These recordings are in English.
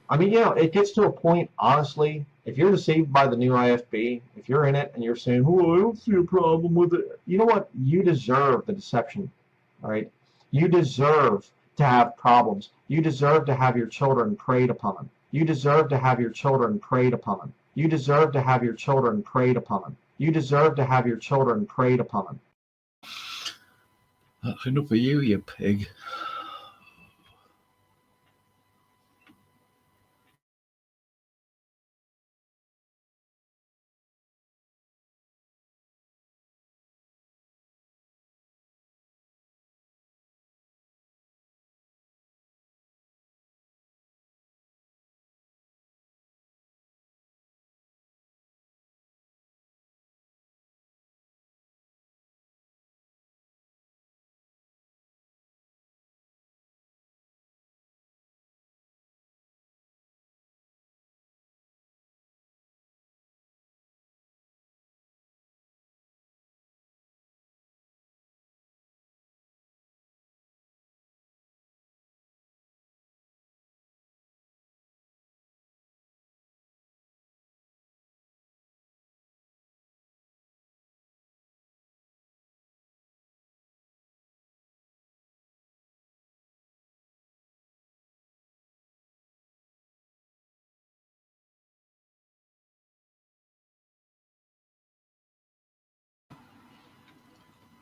I mean, it gets to a point, honestly, if you're deceived by the new IFB, if you're in it and you're saying, oh, I don't see a problem with it, you know what? You deserve the deception, all right? You deserve to have problems. You deserve to have your children preyed upon. You deserve to have your children preyed upon. You deserve to have your children preyed upon. You deserve to have your children preyed upon. That's enough of you, you pig.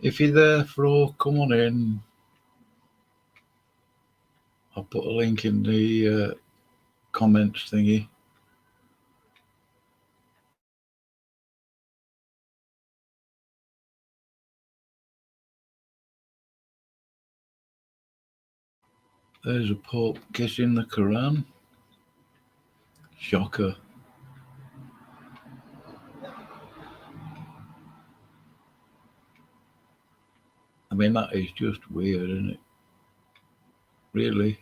If you're there, Fro, come on in. I'll put a link in the comments thingy. There's a Pope kissing the Quran. Shocker. I mean, that is just weird, isn't it? Really?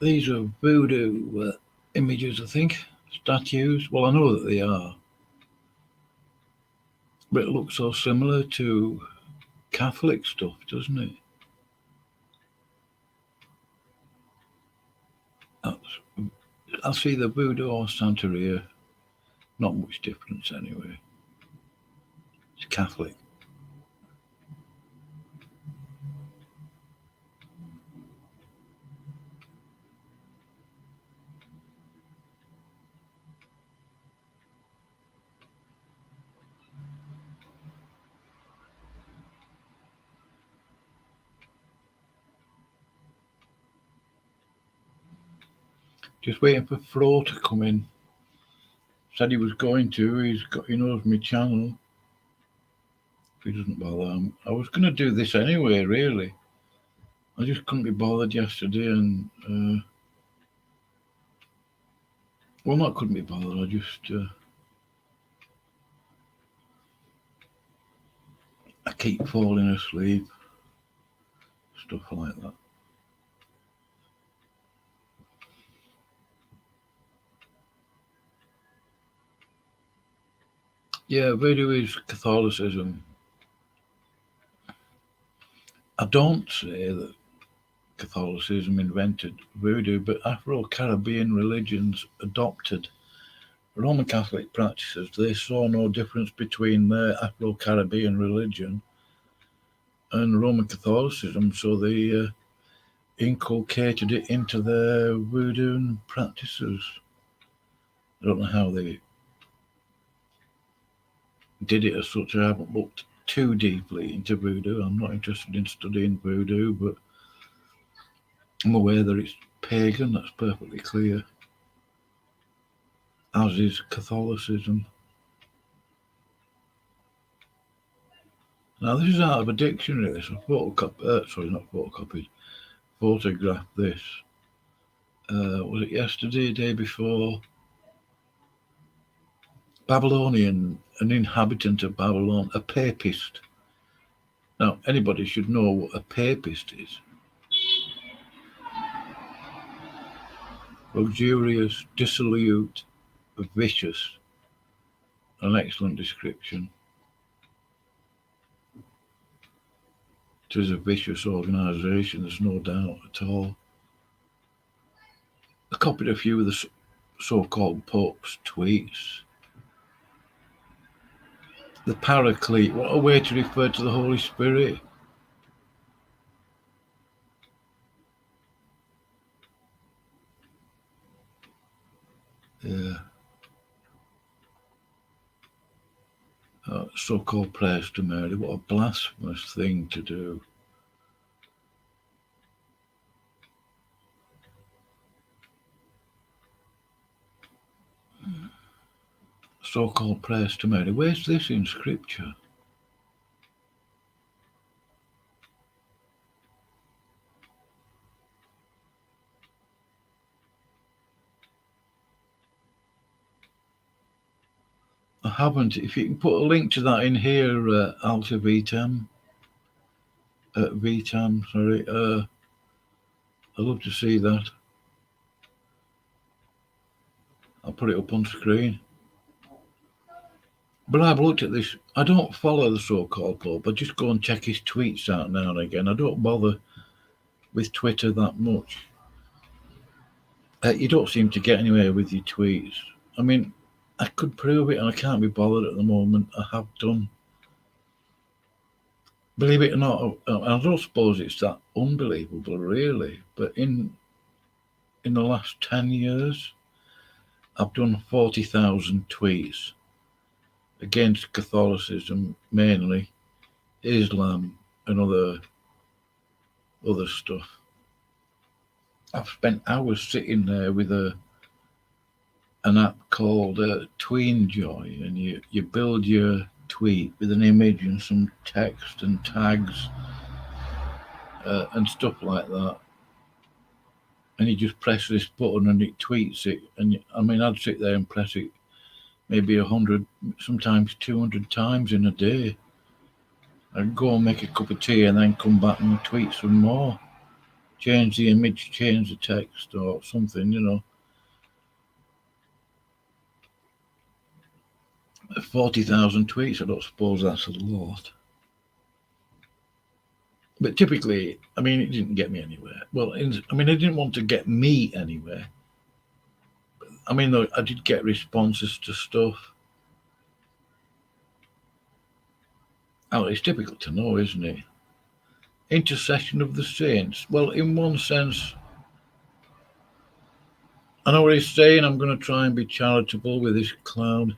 These are voodoo images, I think. Statues. Well, I know that they are. But it looks so similar to Catholic stuff, doesn't it? I see the voodoo or Santeria. Not much difference anyway. It's Catholic. Just waiting for Flo to come in. Said he was going to. He knows my channel. If he doesn't bother, I was going to do this anyway. Really, I just couldn't be bothered yesterday, and Well, not couldn't be bothered. I just I keep falling asleep. Stuff like that. Yeah, voodoo is Catholicism. I don't say that Catholicism invented voodoo, but Afro-Caribbean religions adopted Roman Catholic practices. They saw no difference between their Afro-Caribbean religion and Roman Catholicism, so they inculcated it into their voodoo practices. I don't know how they did it as such. I haven't looked too deeply into voodoo. I'm not interested in studying voodoo, but I'm aware that it's pagan, that's perfectly clear, as is Catholicism. Now, this is out of a dictionary. This I photographed this. Was it yesterday, day before? Babylonian, an inhabitant of Babylon, a papist. Now, anybody should know what a papist is. Luxurious, dissolute, vicious. An excellent description. It is a vicious organisation, there's no doubt at all. I copied a few of the so-called Pope's tweets. The Paraclete, what a way to refer to the Holy Spirit. Yeah. So-called prayers to Mary, what a blasphemous thing to do. So-called prayers to Mary. Where's this in Scripture? I haven't. If you can put a link to that in here, Alta Vitam. Vitam, sorry. I'd love to see that. I'll put it up on screen. But I've looked at this. I don't follow the so-called Pope. I just go and check his tweets out now and again. I don't bother with Twitter that much. You don't seem to get anywhere with your tweets. I mean, I could prove it and I can't be bothered at the moment. I have done. Believe it or not, I don't suppose it's that unbelievable, really. But in the last 10 years, I've done 40,000 tweets against Catholicism, mainly Islam and other stuff. I've spent hours sitting there with an app called TweenJoy, and you build your tweet with an image and some text and tags and stuff like that. And you just press this button and it tweets it. And I'd sit there and press it maybe 100, sometimes 200 times in a day. I'd go and make a cup of tea and then come back and tweet some more. Change the image, change the text or something, 40,000 tweets, I don't suppose that's a lot. But typically, it didn't get me anywhere. Well, it didn't want to get me anywhere. Though I did get responses to stuff. Oh, it's difficult to know, isn't it? Intercession of the saints. Well, in one sense, I know what he's saying. I'm going to try and be charitable with this clown.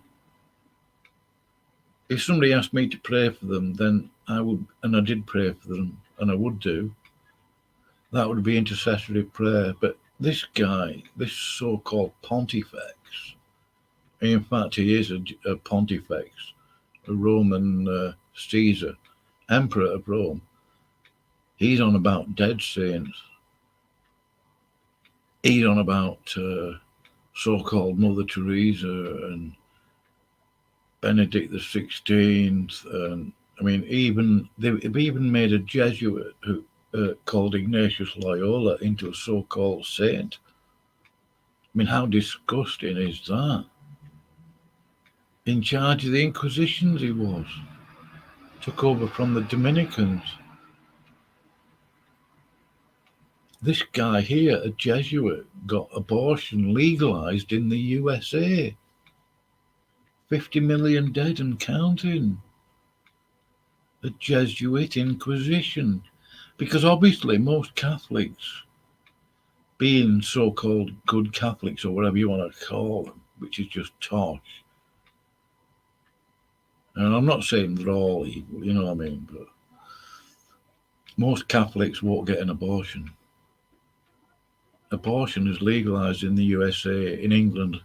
If somebody asked me to pray for them, then I would, and I did pray for them, and I would do. That would be intercessory prayer. But this guy, this so-called pontifex, in fact, he is a pontifex, a Roman Caesar, emperor of Rome. He's on about dead saints. He's on about so-called Mother Teresa and Benedict the 16th, and I mean, they've even made a Jesuit who called Ignatius Loyola into a so-called saint. I mean, how disgusting is that? In charge of the Inquisitions, he was. Took over from the Dominicans. This guy here, a Jesuit, got abortion legalized in the USA. 50 million dead and counting. A Jesuit Inquisition. Because obviously most Catholics, being so-called good Catholics or whatever you want to call them, which is just tosh. And I'm not saying they're all evil, you know what I mean, but most Catholics won't get an abortion. Abortion is legalized in the USA, in England,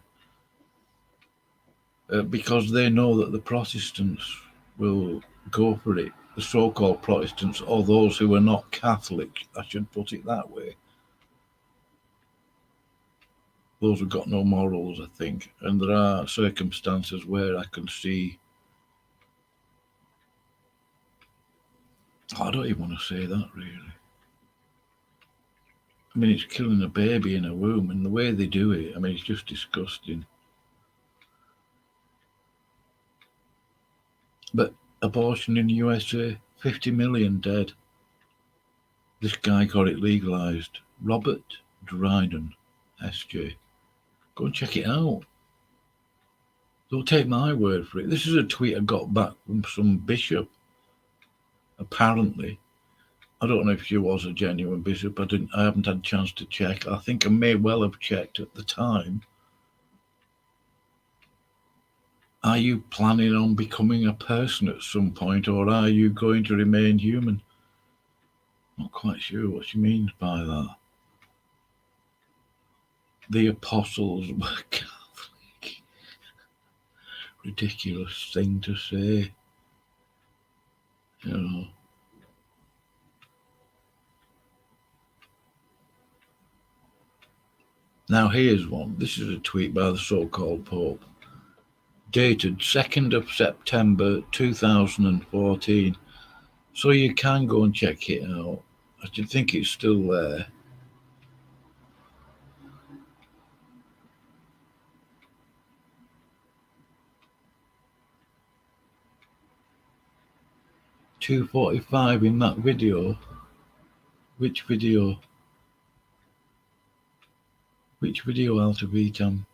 because they know that the Protestants will go for it. The so-called Protestants, or those who are not Catholic, I should put it that way. Those who've got no morals, I think. And there are circumstances where I can see, I don't even want to say that, really. I mean, it's killing a baby in a womb, and the way they do it, I mean, it's just disgusting. But abortion in the USA, 50 million dead. This guy got it legalized. Robert Dryden, SJ. Go and check it out. Don't take my word for it. This is a tweet I got back from some bishop. Apparently, I don't know if she was a genuine bishop. I haven't had a chance to check. I think I may well have checked at the time. Are you planning on becoming a person at some point, or are you going to remain human? Not quite sure what she means by that. The apostles were Catholic. Ridiculous thing to say. You know. Now here's one. This is a tweet by the so-called Pope. Dated 2nd of September 2014. So you can go and check it out. I should think it's still there. .245 in that video. Which video? Which video, Alta Vitam?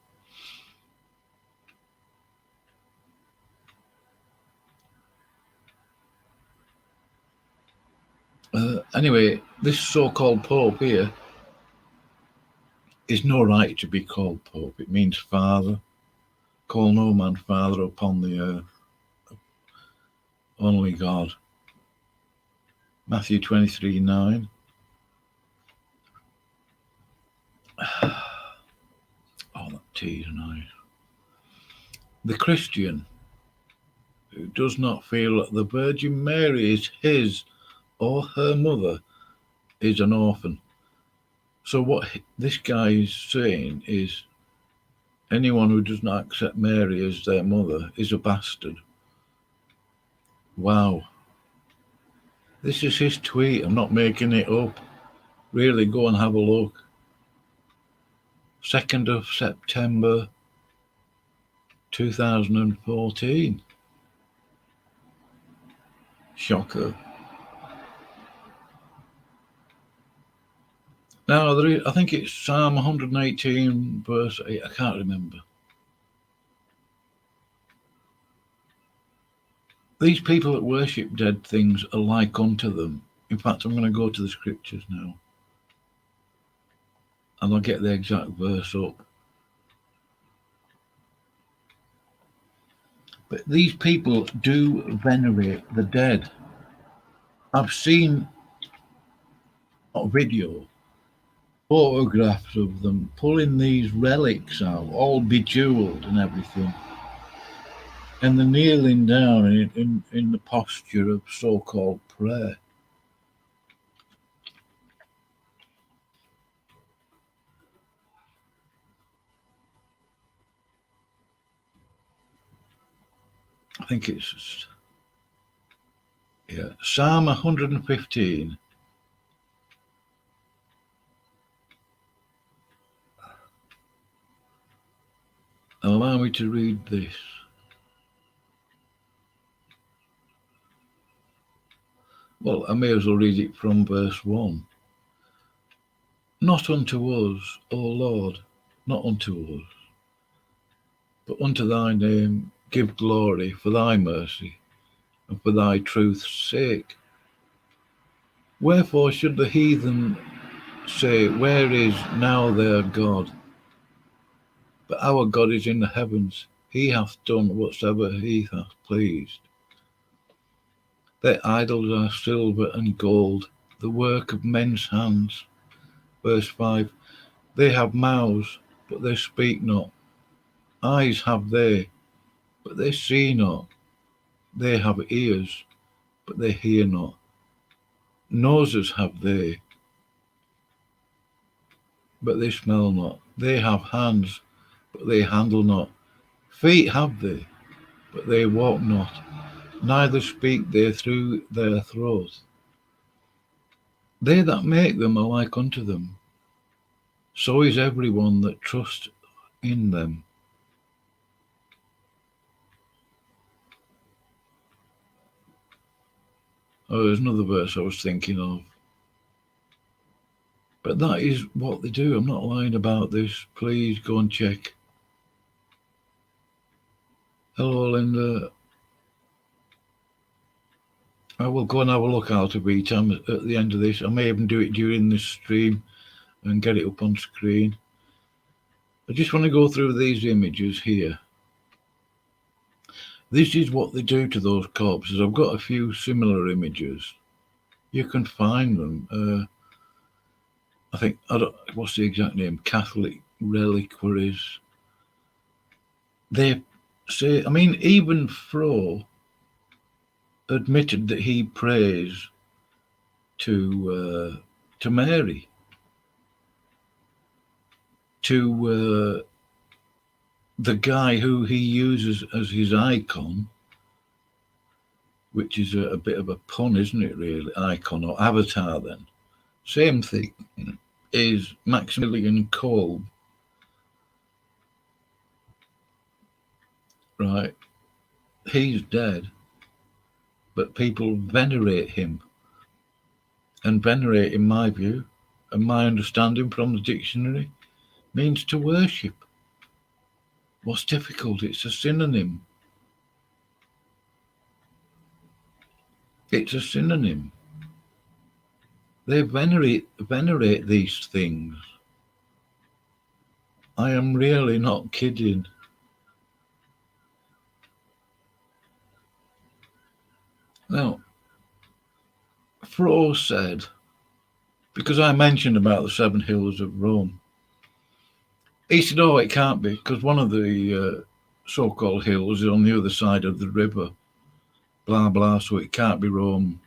Anyway, this so-called Pope here is no right to be called Pope. It means Father. Call no man Father upon the earth. Only God. Matthew 23:9. Oh, that tea is nice. The Christian who does not feel that the Virgin Mary is his or her mother is an orphan. So what this guy is saying is anyone who does not accept Mary as their mother is a bastard. Wow. This is his tweet. I'm not making it up. Really, go and have a look. 2nd of September 2014. Shocker. Now, I think it's Psalm 118, verse 8. I can't remember. These people that worship dead things are like unto them. In fact, I'm going to go to the scriptures now. And I'll get the exact verse up. But these people do venerate the dead. I've seen a video, photographs of them pulling these relics out, all bejeweled and everything. And they're kneeling down in the posture of so-called prayer. think it's, Psalm 115. Allow me to read this. Well, I may as well read it from verse 1. Not unto us, O Lord, not unto us, but unto thy name give glory for thy mercy and for thy truth's sake. Wherefore should the heathen say, where is now their God? But our God is in the heavens. He hath done whatsoever he hath pleased. Their idols are silver and gold, the work of men's hands. Verse 5. They have mouths, but they speak not. Eyes have they, but they see not. They have ears, but they hear not. Noses have they, but they smell not. They have hands, but they handle not. Feet have they, but they walk not. Neither speak they through their throat. They that make them are like unto them. So is every one that trusts in them. Oh, there's another verse I was thinking of. But that is what they do. I'm not lying about this. Please go and check. Hello, Linda. I will go and have a look out of each time at the end of this. I may even do it during this stream and get it up on screen. I just want to go through these images here. This is what they do to those corpses. I've got a few similar images. You can find them. I think, what's the exact name? Catholic reliquaries. They say, I mean, even Fro admitted that he prays to Mary, to the guy who he uses as his icon, which is a bit of a pun, isn't it, really? Icon or avatar, then. Same thing is Maximilian Kolbe. Right? He's dead, but people venerate him. And venerate, in my view, and my understanding from the dictionary, means to worship. What's difficult? It's a synonym. It's a synonym. They venerate these things. I am really not kidding. Now, Fro said, because I mentioned about the 7 hills of Rome, he said, oh, it can't be, because one of the so-called hills is on the other side of the river, blah, blah, so it can't be Rome.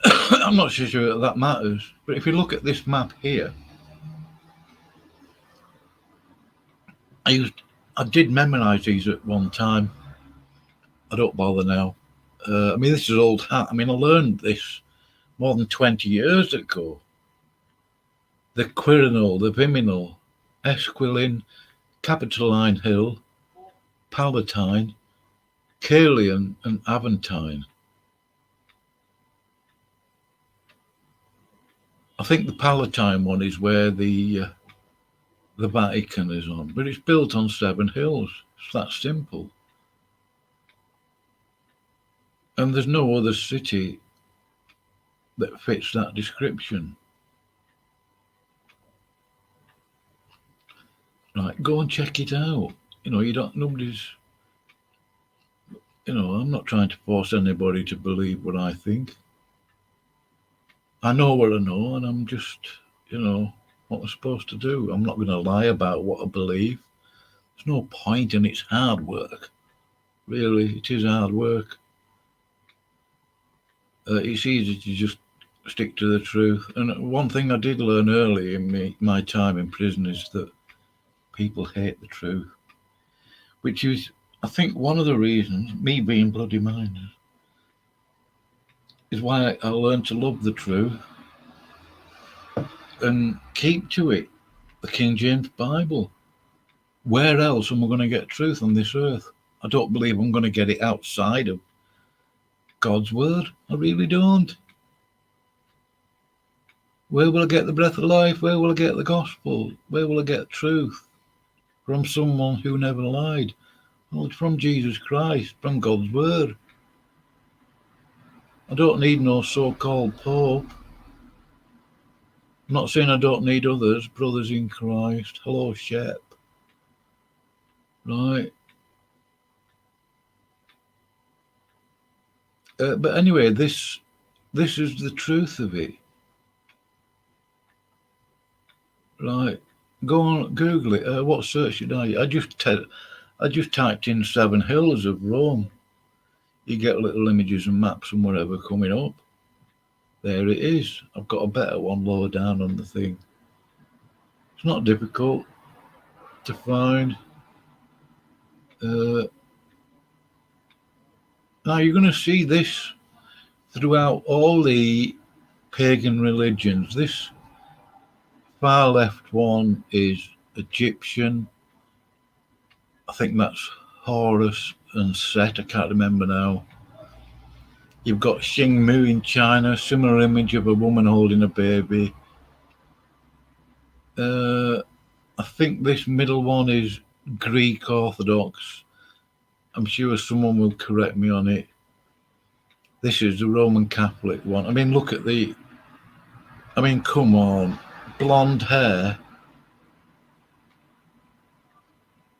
I'm not so sure that matters, but if you look at this map here, I did memorize these at one time. I don't bother now. I mean, this is old hat. I mean, I learned this more than 20 years ago. The Quirinal, the Viminal, Esquilin, Capitoline Hill, Palatine, Caelian, and Aventine. I think the Palatine one is where the Vatican is on, but it's built on 7 hills. It's that simple. And there's no other city that fits that description. Right, go and check it out. You know, nobody's, you know, I'm not trying to force anybody to believe what I think. I know what I know, and I'm just, you know, what I'm supposed to do. I'm not going to lie about what I believe. There's no point, and it's hard work. Really, it is hard work. It's easy to just stick to the truth. And one thing I did learn early in my time in prison is that people hate the truth, which is I think one of the reasons, me being bloody minded, is why I learned to love the truth and keep to it. The King James Bible. Where else am I going to get truth on this earth? I don't believe I'm going to get it outside of God's word. I really don't. Where will I get the breath of life? Where will I get the gospel? Where will I get truth? From someone who never lied. Well, it's from Jesus Christ, from God's word. I don't need no so-called pope. I'm not saying I don't need others, brothers in Christ. Hello, Shep. Right. But anyway, this is the truth of it. Right. Go on, Google it. What search did I just typed in 7 hills of Rome. You get little images and maps and whatever coming up. There it is. I've got a better one lower down on the thing. It's not difficult to find. Now you're going to see this throughout all the pagan religions. This far left one is Egyptian. I think that's Horus and Set. I can't remember now. You've got Xingmu in China, similar image of a woman holding a baby. I think this middle one is Greek Orthodox. I'm sure someone will correct me on it. This is the Roman Catholic one. I mean, look at come on. Blonde hair.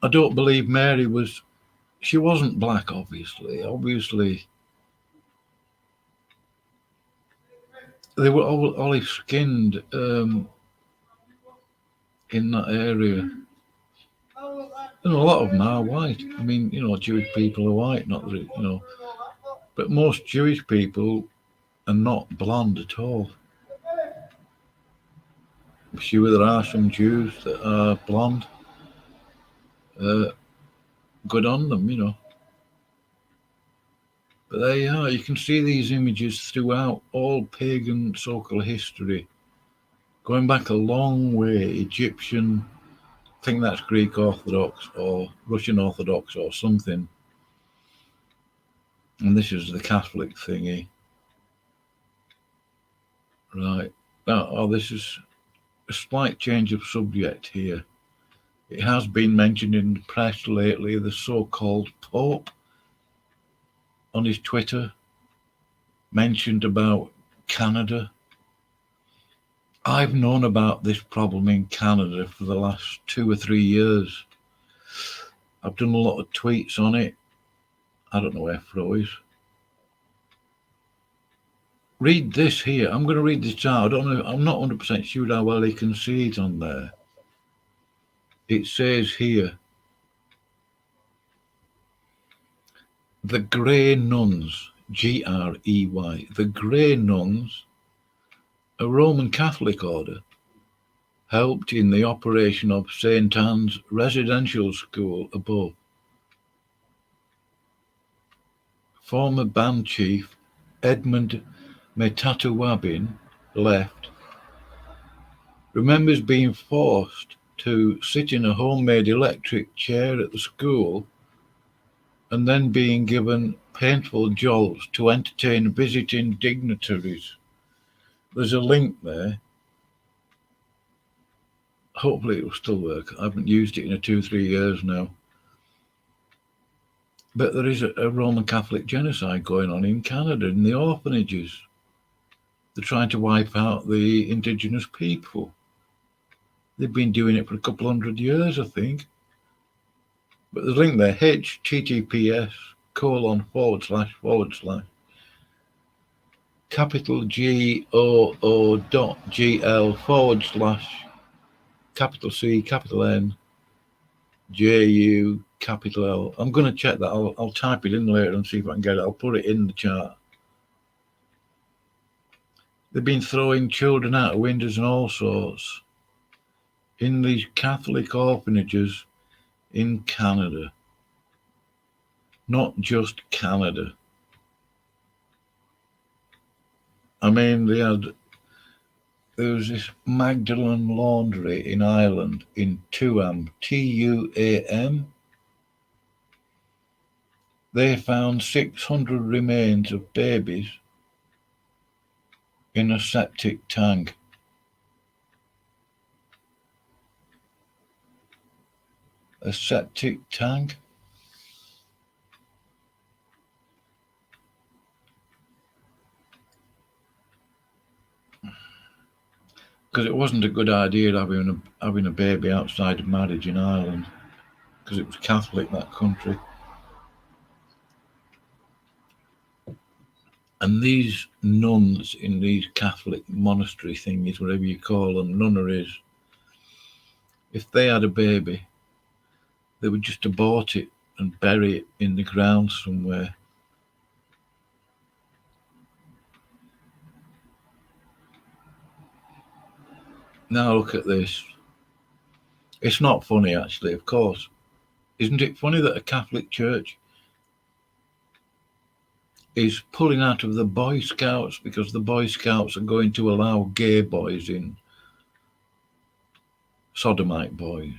I don't believe Mary she wasn't black, obviously. Obviously, they were olive skinned in that area. And a lot of them are white. I mean, Jewish people are white, not that, but most Jewish people are not blonde at all. I'm sure there are some Jews that are blonde. Good on them, But there you are. You can see these images throughout all pagan so-called history. Going back a long way, Egyptian, I think that's Greek Orthodox or Russian Orthodox or something. And this is the Catholic thingy. Right. Now, this is a slight change of subject here. It has been mentioned in the press lately, the so-called Pope on his Twitter mentioned about Canada. I've known about this problem in Canada for the last 2 or 3 years. I've done a lot of tweets on it. I don't know where Fro is. Read this here. I'm going to read this out. I don't know. I'm not 100% sure how well you can see it on there. It says here, the Grey Nuns, Grey, the Grey Nuns, a Roman Catholic order, helped in the operation of St. Anne's Residential School above. Former band chief Edmund Metatuwabin left, remembers being forced to sit in a homemade electric chair at the school and then being given painful jolts to entertain visiting dignitaries. There's a link there. Hopefully it will still work. I haven't used it in 2-3 years now. But there is a Roman Catholic genocide going on in Canada, in the orphanages. They're trying to wipe out the indigenous people. They've been doing it for a couple 100 years, I think. But there's a link there, https:// capital GOO.GL/ capital C, capital N, JU, capital L. I'm going to check that. I'll type it in later and see if I can get it. I'll put it in the chat. They've been throwing children out of windows and all sorts in these Catholic orphanages in Canada. not just Canada. I mean, there was this Magdalen Laundry in Ireland, in Tuam, Tuam. They found 600 remains of babies in a septic tank. A septic tank? Because it wasn't a good idea having a baby outside of marriage in Ireland, because it was Catholic, that country. And these nuns in these Catholic monastery thingies, whatever you call them, nunneries, if they had a baby, they would just abort it and bury it in the ground somewhere. Now look at this. It's not funny, actually, of course. Isn't it funny that a Catholic church is pulling out of the Boy Scouts because the Boy Scouts are going to allow gay boys in, sodomite boys?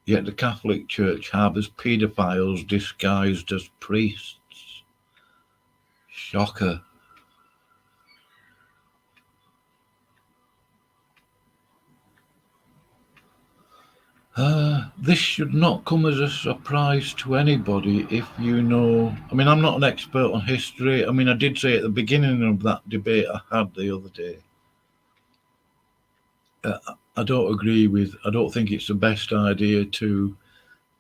Yet the Catholic Church harbours paedophiles disguised as priests. Shocker. This should not come as a surprise to anybody if you know. I mean, I'm not an expert on history. I mean, I did say at the beginning of that debate I had the other day, I don't think it's the best idea to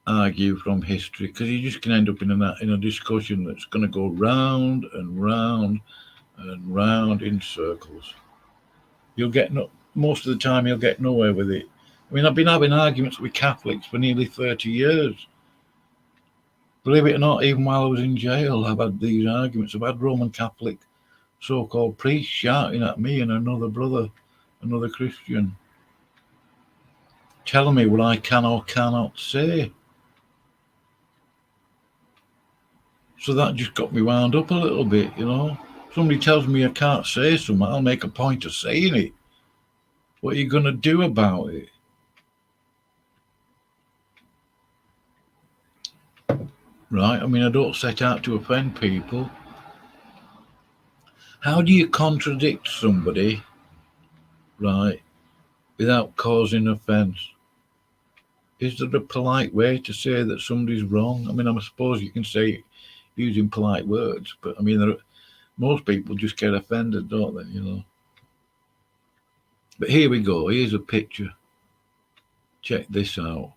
argue from history, because you just can end up in a discussion that's going to go round and round and round in circles. Most of the time you'll get nowhere with it. I mean, I've been having arguments with Catholics for nearly 30 years. Believe it or not, even while I was in jail, I've had these arguments. I've had Roman Catholic so-called priests shouting at me and another brother, another Christian, telling me what I can or cannot say. So that just got me wound up a little bit, you know. Somebody tells me I can't say something, I'll make a point of saying it. What are you going to do about it? Right? I mean, I don't set out to offend people. How do you contradict somebody, right, without causing offence? Is there a polite way to say that somebody's wrong? I mean, I suppose you can say it using polite words, but I mean, most people just get offended, don't they, you know? But here we go. Here's a picture. Check this out.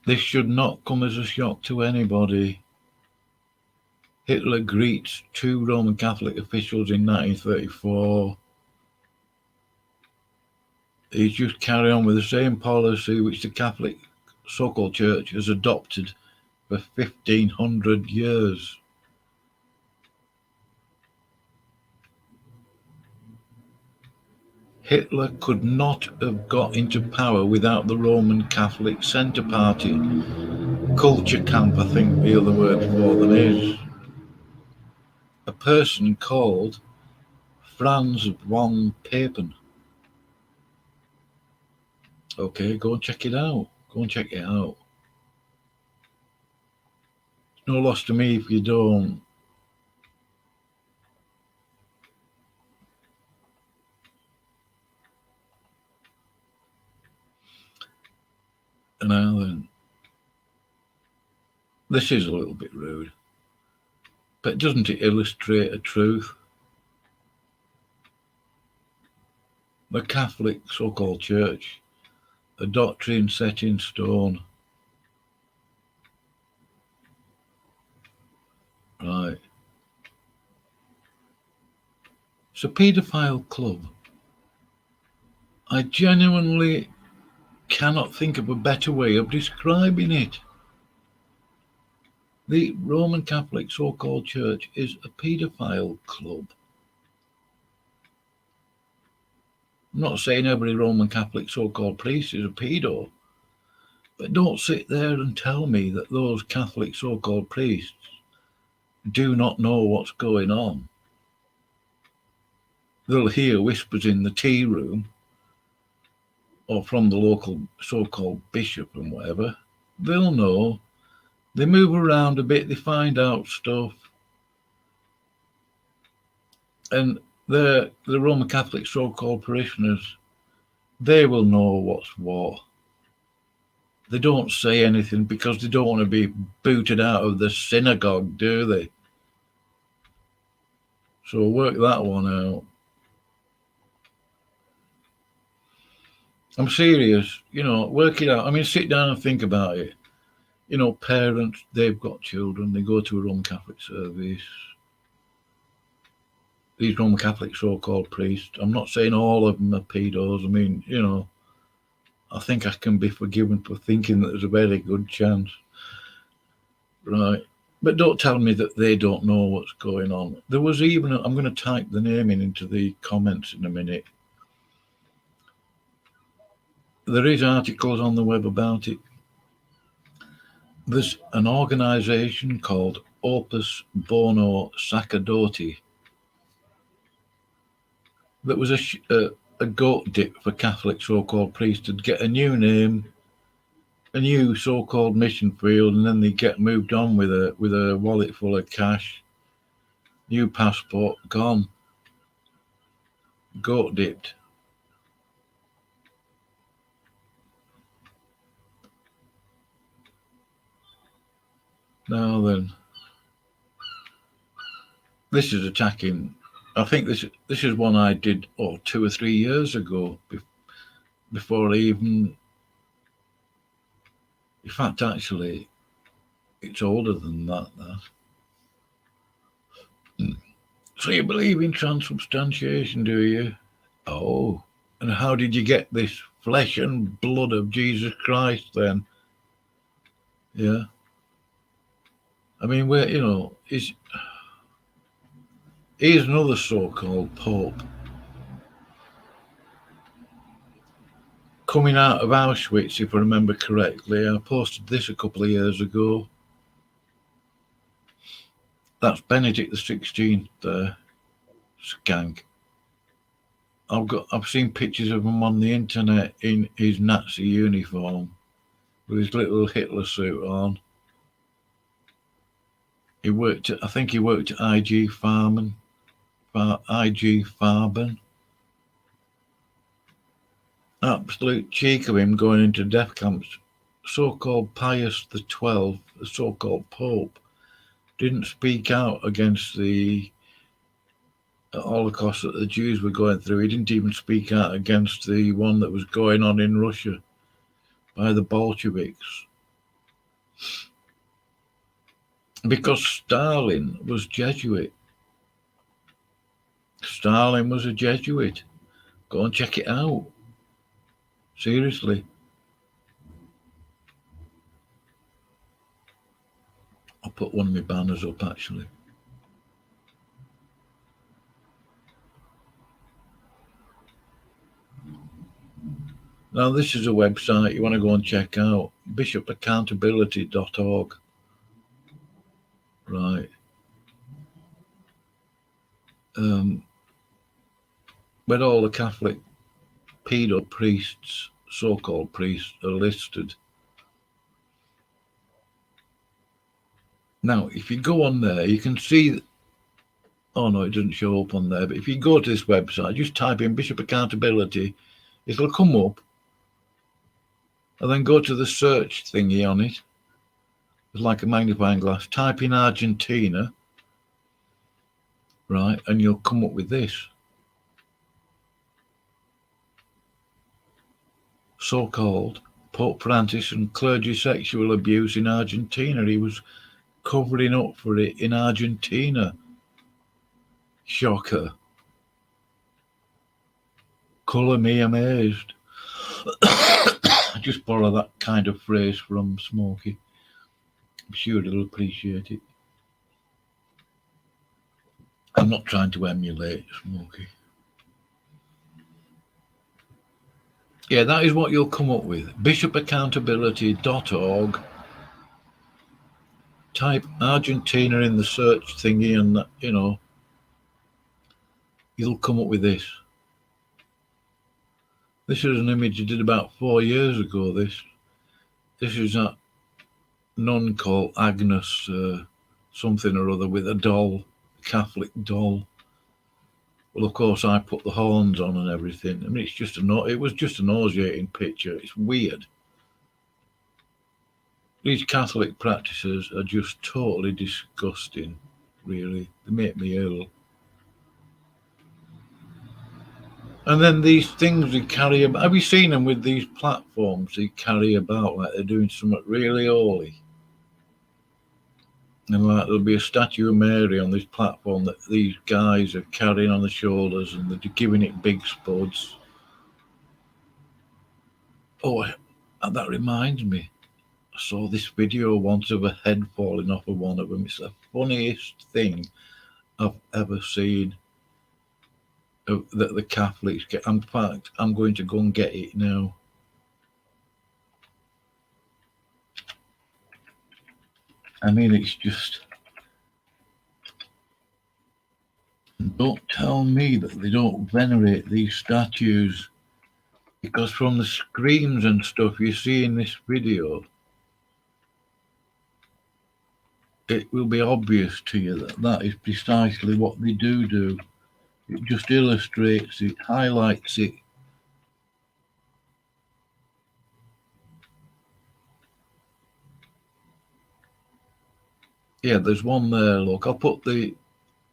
This should not come as a shock to anybody. Hitler greets 2 Roman Catholic officials in 1934. He's just carrying on with the same policy which the Catholic so-called Church has adopted for 1,500 years. Hitler could not have got into power without the Roman Catholic Centre Party. Culture camp, I think the other word for them is. A person called Franz von Papen. Okay, go and check it out. Go and check it out. It's no loss to me if you don't. And now then, this is a little bit rude, but doesn't it illustrate a truth? The Catholic so-called Church, a doctrine set in stone. Right. It's a paedophile club. I genuinely cannot think of a better way of describing it. The Roman Catholic so-called Church is a paedophile club. I'm not saying every Roman Catholic so-called priest is a pedo, But don't sit there and tell me that those Catholic so-called priests do not know what's going on. They'll hear whispers in the tea room or from the local so-called bishop and whatever. They'll know. They move around a bit, they find out stuff. And the Roman Catholic so-called parishioners, they will know what's what. They don't say anything because they don't want to be booted out of the synagogue, do they? So work that one out. I'm serious, work it out. I mean, sit down and think about it. Parents, they've got children, they go to a Roman Catholic service. These Roman Catholic so-called priests, I'm not saying all of them are pedos. I mean, I think I can be forgiven for thinking that there's a very good chance. Right. But don't tell me that they don't know what's going on. There was even, I'm going to type the name into the comments in a minute. There is articles on the web about it. There's an organisation called Opus Bono Sacerdoti that was a goat dip for Catholic so-called priests to get a new name, a new so-called mission field, and then they get moved on with a wallet full of cash, new passport, gone, goat dipped. Now then, this is attacking. I think this is one I did 2 or 3 years ago, before I even. In fact, actually, it's older than that. So you believe in transubstantiation, do you? Oh, and how did you get this flesh and blood of Jesus Christ then? Yeah. I mean, here's another so-called Pope coming out of Auschwitz, if I remember correctly. I posted this a couple of years ago. That's Benedict XVI there. Skank. I've seen pictures of him on the internet in his Nazi uniform with his little Hitler suit on. I think he worked at IG Farben. Absolute cheek of him going into death camps. So-called Pius XII, the so-called Pope, didn't speak out against the Holocaust that the Jews were going through. He didn't even speak out against the one that was going on in Russia by the Bolsheviks. Because Stalin was Jesuit. Stalin was a Jesuit. Go and check it out. Seriously. I'll put one of my banners up, actually. Now, this is a website you want to go and check out, bishopaccountability.org. Right. Where all the Catholic pedo priests, so-called priests, are listed. Now, if you go on there, you can see. Oh no, it doesn't show up on there. But if you go to this website, just type in Bishop Accountability, it'll come up, and then go to the search thingy on it. It's like a magnifying glass. Type in Argentina, right, and you'll come up with this. So-called Pope Francis and clergy sexual abuse in Argentina. He was covering up for it in Argentina. Shocker. Colour me amazed. I just borrow that kind of phrase from Smokey. I'm sure he'll appreciate it. I'm not trying to emulate Smokey. Yeah, that is what you'll come up with. bishopaccountability.org. Type Argentina in the search thingy, and you'll come up with this. This is an image I did about 4 years ago. This is that nun called Agnes something or other with a doll, a Catholic doll. Well, of course, I put the horns on and everything. I mean, it was just a nauseating picture. It's weird. These Catholic practices are just totally disgusting, really. They make me ill. And then these things they carry about. Have you seen them with these platforms they carry about like they're doing something really holy? And like there'll be a statue of Mary on this platform that these guys are carrying on the shoulders and they're giving it big spuds. Oh, that reminds me. I saw this video once of a head falling off of one of them. It's the funniest thing I've ever seen. That the Catholics get. In fact, I'm going to go and get it now. I mean, it's just. Don't tell me that they don't venerate these statues, because from the screams and stuff you see in this video, it will be obvious to you that that is precisely what they do. It just illustrates it, highlights it. Yeah, there's one there. Look, I'll put the.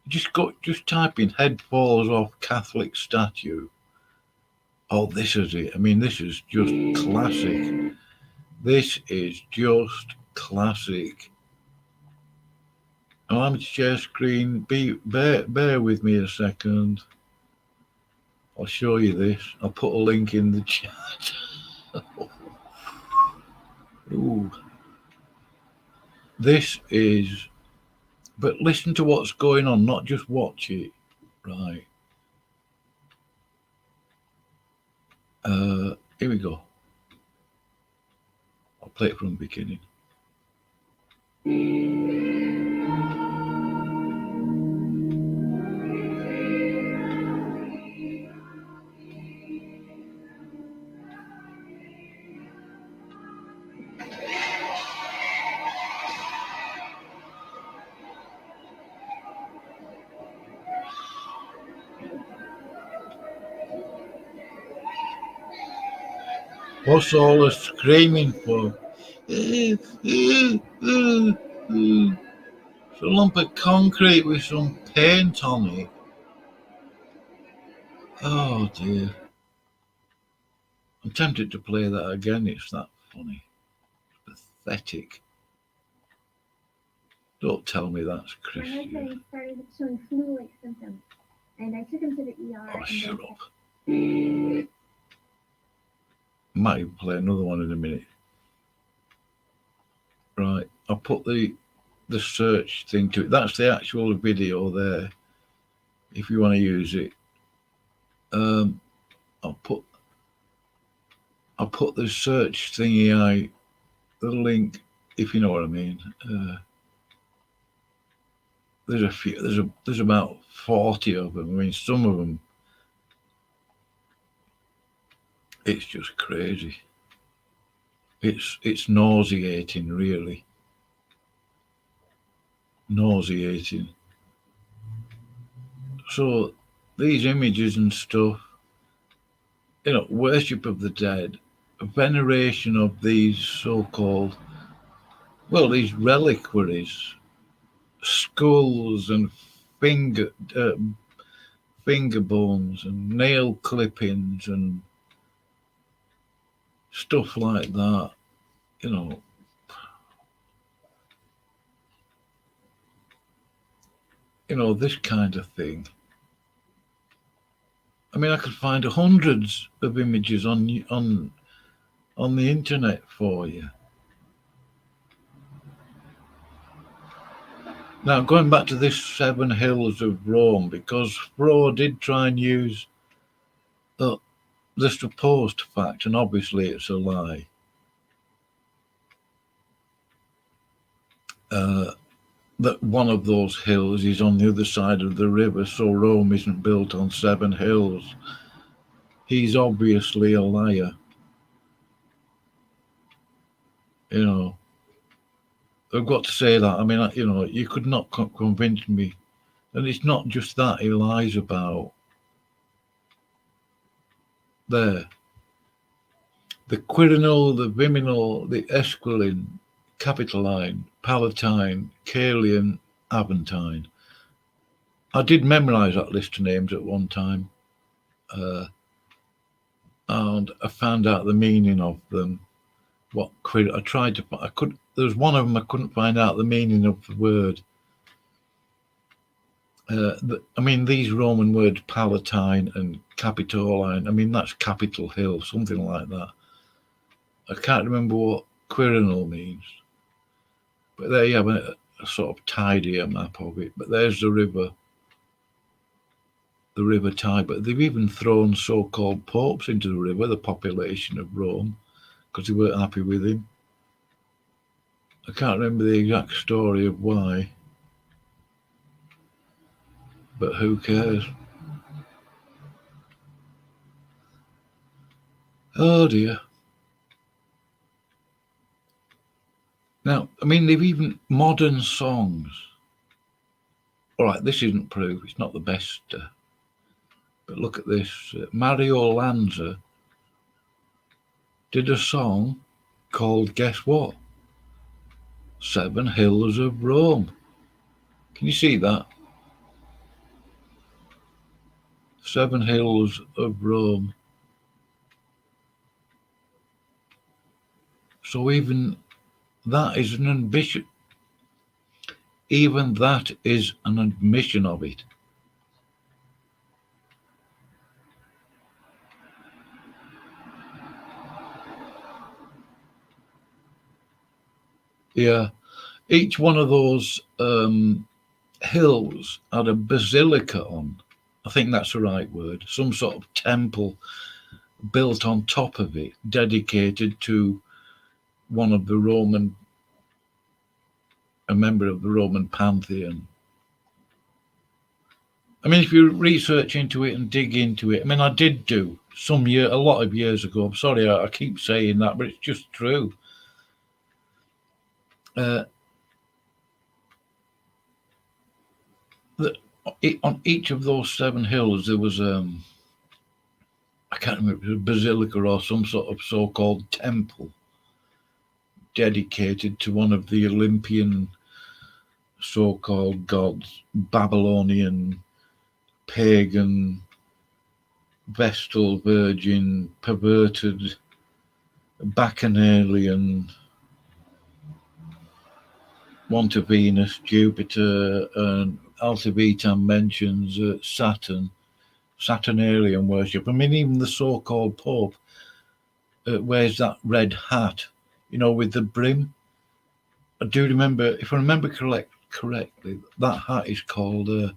Just type in head falls off Catholic statue. Oh, this is it. I mean, this is just classic. This is just classic. Oh, I'm to share screen. Bear with me a second. I'll show you this. I'll put a link in the chat. Ooh. This is. But listen to what's going on, not just watch it. Right. Here we go. I'll play it from the beginning. What's all the screaming for? It's a lump of concrete with some paint on it. Oh dear. I'm tempted to play that again. It's that funny. It's pathetic. Don't tell me that's Christian. My husband started showing flu-like symptoms, and I took him to the ER. Oh, shut up. Might even play another one in a minute. Right, I'll put the search thing to it. That's the actual video there. If you want to use it, I'll put the search thingy, the link, if you know what I mean. There's a few. There's about 40 of them. I mean, some of them. It's just crazy. It's nauseating, really. Nauseating. So these images and stuff, worship of the dead, veneration of these so-called, these reliquaries, skulls and finger bones and nail clippings and stuff like that, this kind of thing. I mean, I could find hundreds of images on the internet for you. Now, going back to this 7 Hills of Rome, because Fro did try and use the supposed fact, and obviously it's a lie, that one of those hills is on the other side of the river, so Rome isn't built on 7 hills. He's obviously a liar. You know, I've got to say that. I mean, you know, you could not convince me. And it's not just that he lies about. There. The Quirinal, the Viminal, the Esquiline, Capitoline, Palatine, Caelian, Aventine. I did memorise that list of names at one time. And I found out the meaning of them. I tried to, there was one of them I couldn't find out the meaning of the word. I mean, these Roman words, Palatine and Capitoline, I mean, that's Capitol Hill, something like that. I can't remember what Quirinal means. But there you have a sort of tidier map of it. But there's the River Tiber. They've even thrown so-called popes into the river, the population of Rome, because they weren't happy with him. I can't remember the exact story of why, but who cares? Oh dear. Now, I mean, they've even modern songs. All right, this isn't proof. It's not the best. But look at this. Mario Lanza did a song called, guess what? 7 Hills of Rome. Can you see that? 7 Hills of Rome. So even that is an ambition. Even that is an admission of it. Yeah, each one of those hills had a basilica on. I think that's the right word. Some sort of temple built on top of it, dedicated to one of the Roman, a member of the Roman pantheon. I mean, if you research into it and dig into it, I mean, I did do a lot of years ago. I'm sorry, I keep saying that, but it's just true. On each of those 7 hills, there was I can't remember, a basilica or some sort of so-called temple dedicated to one of the Olympian so-called gods, Babylonian, pagan, Vestal Virgin, perverted, Bacchanalian, one to Venus, Jupiter, and Alcivitan mentions Saturnalian worship. I mean, even the so-called Pope wears that red hat, you know, with the brim. I do remember, if I remember correctly, that hat is called a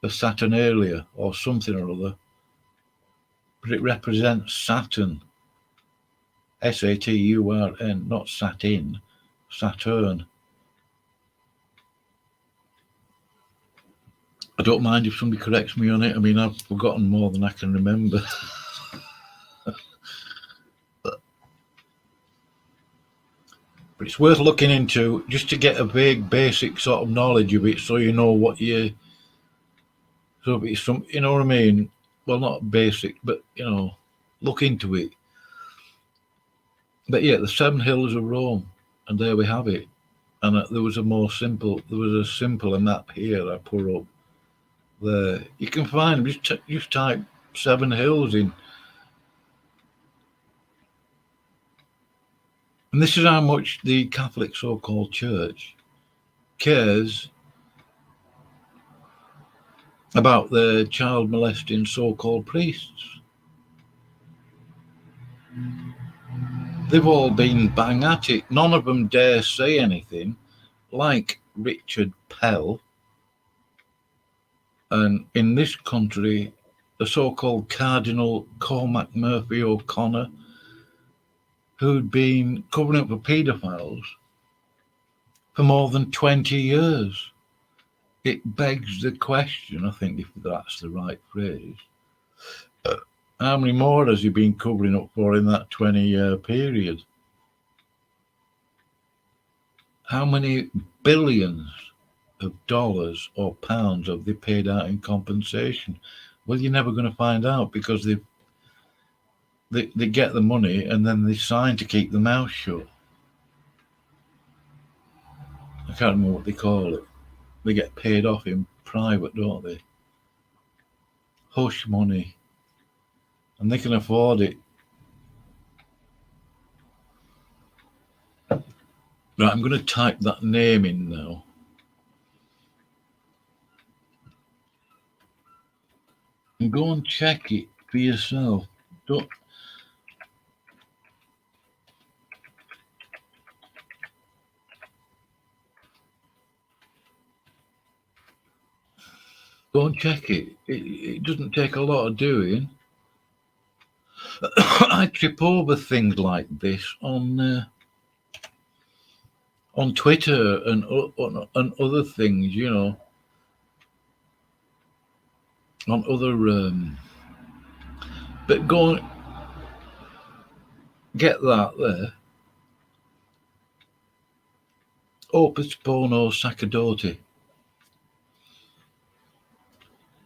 Saturnalia or something or other. But it represents Saturn. Saturn, not Satin, Saturn. I don't mind if somebody corrects me on it. I mean, I've forgotten more than I can remember. But it's worth looking into just to get a vague, basic sort of knowledge of it, so you know what you. So if it's some, you know what I mean? Well, not basic, but you know, look into it. But yeah, the 7 Hills of Rome, and there we have it. And there was a simpler map here I put up. There, you can find them. Just type 7 Hills in, and this is how much the Catholic so-called Church cares about the child molesting so-called priests. They've all been bang at it. None of them dare say anything, like Richard Pell. And in this country, a so-called Cardinal Cormac Murphy O'Connor, who'd been covering up for paedophiles for more than 20 years. It begs the question, I think, if that's the right phrase, how many more has he been covering up for in that 20-year period? How many billions of dollars or pounds have they paid out in compensation? Well, you're never going to find out, because they get the money and then they sign to keep the mouth shut. I can't remember what they call it. They get paid off in private, don't they? Hush money. And they can afford it. Right, I'm going to type that name in now. And go and check it for yourself. Don't. Go and check it. It doesn't take a lot of doing. I trip over things like this on Twitter and other things, you know, on other. But go and get that there. Opus Bono Sacerdote.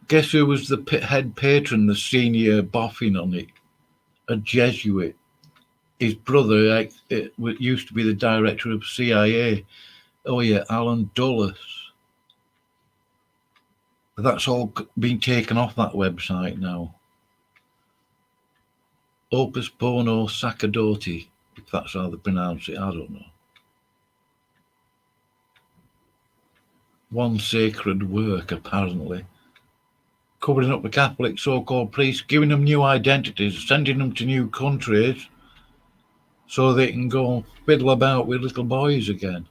Guess who was the head patron, the senior boffin on it? A Jesuit. His brother used to be the director of CIA. Oh yeah, Alan Dulles. That's all been taken off that website now. Opus Bono Sacerdote, if that's how they pronounce it, I don't know. One sacred work, apparently. Covering up the Catholic so-called priests, giving them new identities, sending them to new countries so they can go and fiddle about with little boys again.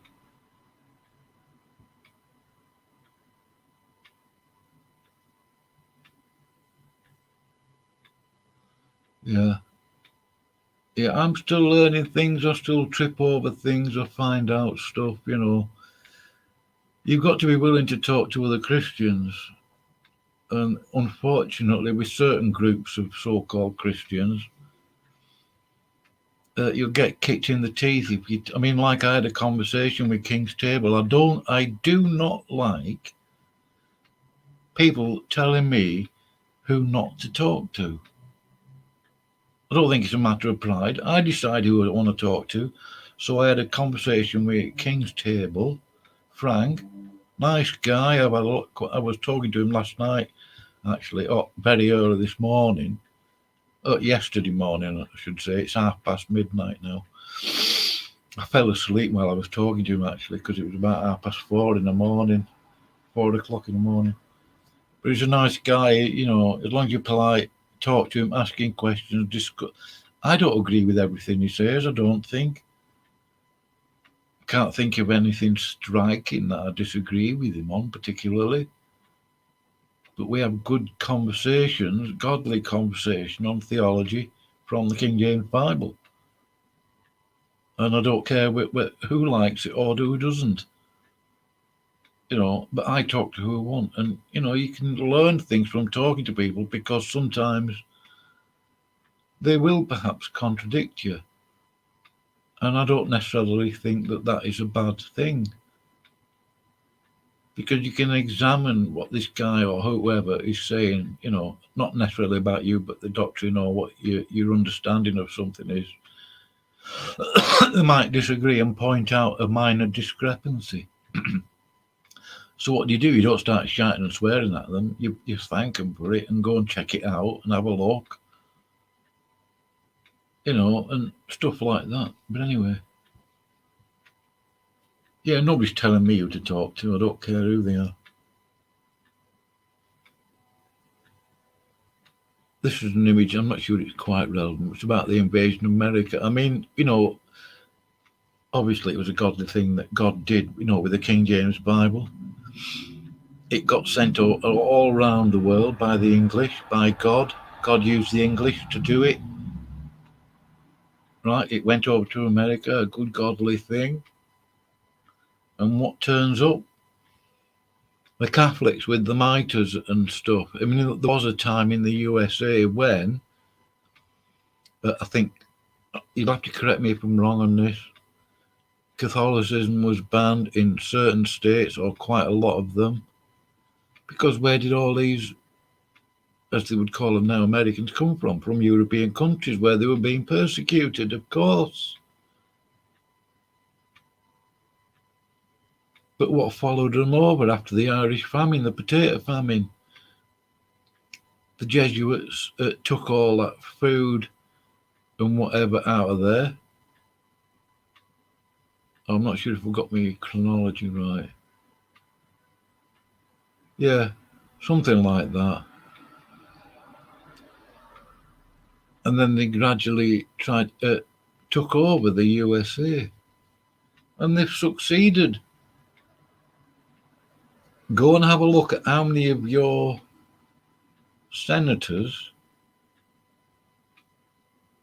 Yeah. Yeah, I'm still learning things. I still trip over things. I find out stuff, you know. You've got to be willing to talk to other Christians. And unfortunately, with certain groups of so-called Christians, you'll get kicked in the teeth. I mean, like I had a conversation with King's Table. I do not like people telling me who not to talk to. I don't think it's a matter of pride. I decide who I want to talk to. So I had a conversation with King's Table, Frank, nice guy. I was talking to him last night, actually, very early this morning. Yesterday morning, I should say. It's midnight now. I fell asleep while I was talking to him, actually, because it was about 4:30 in the morning, 4 o'clock in the morning. But he's a nice guy, you know, as long as you're polite, talk to him, asking questions, discuss. I don't agree with everything he says, I don't think. I can't think of anything striking that I disagree with him on particularly. But we have good conversations, godly conversation on theology from the King James Bible. And I don't care who likes it or who doesn't. You know, but I talk to who I want. And, you know, you can learn things from talking to people, because sometimes they will perhaps contradict you. And I don't necessarily think that that is a bad thing. Because you can examine what this guy or whoever is saying, you know, not necessarily about you, but the doctrine or what your understanding of something is. They might disagree and point out a minor discrepancy. So what do? You don't start shouting and swearing at them. You thank them for it and go and check it out and have a look. You know, and stuff like that. But anyway. Yeah, nobody's telling me who to talk to. I don't care who they are. This is an image, I'm not sure it's quite relevant. It's about the invasion of America. I mean, you know, obviously it was a godly thing that God did, you know, with the King James Bible. it got sent all around the world by the English, by God. God used the English to do it. Right? It went over to America, a good godly thing. And what turns up? The Catholics with the mitres and stuff. I mean, there was a time in the USA when, I think, you'll have to correct me if I'm wrong on this, Catholicism was banned in certain states, or quite a lot of them, because where did all these, as they would call them now, Americans come from? From European countries where they were being persecuted, of course. But what followed them over after the Irish famine, the potato famine? The Jesuits took all that food and whatever out of there. I'm not sure if I've got my chronology right. Yeah, something like that. And then they gradually took over the USA. And they've succeeded. Go and have a look at how many of your senators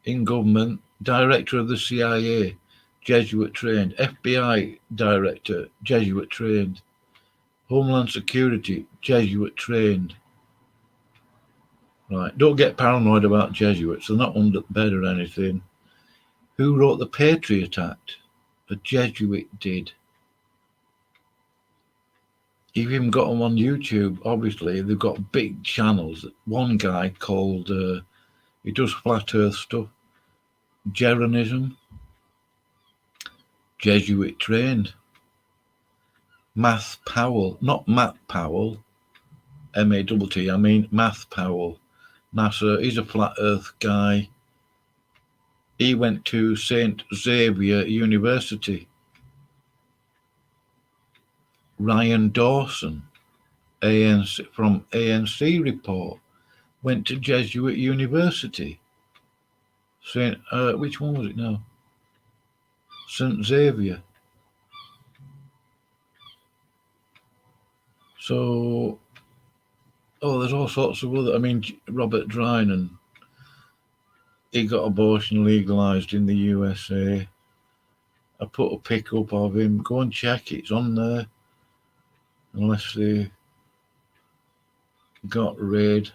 in government, director of the CIA, Jesuit trained, FBI director, Jesuit trained, Homeland Security, Jesuit trained. Right, don't get paranoid about Jesuits. They're not under the bed or anything. Who wrote the Patriot Act? A Jesuit did. You've even got them on YouTube, obviously. They've got big channels. One guy called, he does flat earth stuff, Jeranism, Jesuit trained. Math Powell, not Matt Powell, M-A-T-T, I mean Math Powell. NASA, he's a flat earth guy. He went to St. Xavier University. Ryan Dawson, ANC, from ANC report, went to Jesuit University. Which one was it now? St. Xavier. So, there's all sorts of other, I mean, Robert Drinan, he got abortion legalized in the USA. I put a pic up of him. Go and check, it's on there. Unless they got rid.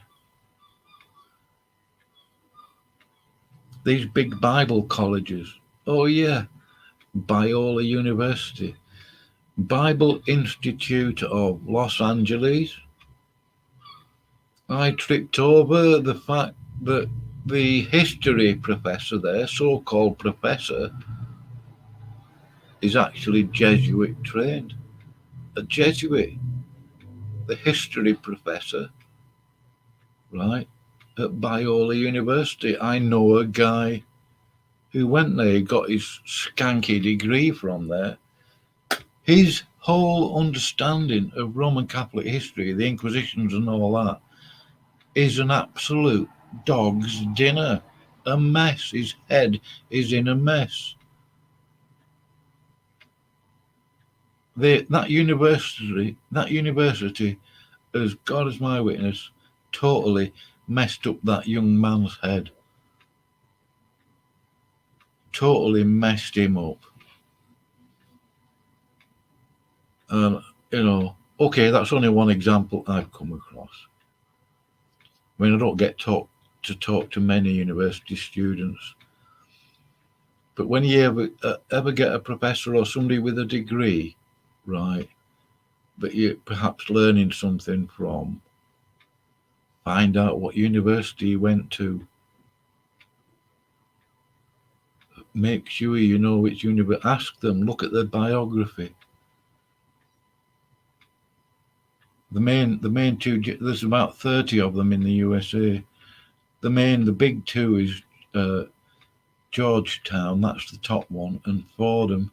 These big Bible colleges. Oh yeah, Biola University. Bible Institute of Los Angeles. I tripped over the fact that the history professor there, so-called professor, is actually Jesuit trained. A Jesuit, the history professor, right, at Biola University. I know a guy who went there, got his skanky degree from there. His whole understanding of Roman Catholic history, the Inquisitions and all that, is an absolute dog's dinner. A mess. His head is in a mess. That university, as God is my witness, totally messed up that young man's head. Totally messed him up. And, okay, that's only one example I've come across. I mean, I don't get to talk to many university students. But when you ever get a professor or somebody with a degree, right, that you're perhaps learning something from, find out what university you went to. Make sure you know which university. Ask them, look at their biography. The main two, there's about 30 of them in the USA. The big two is Georgetown, that's the top one, and Fordham.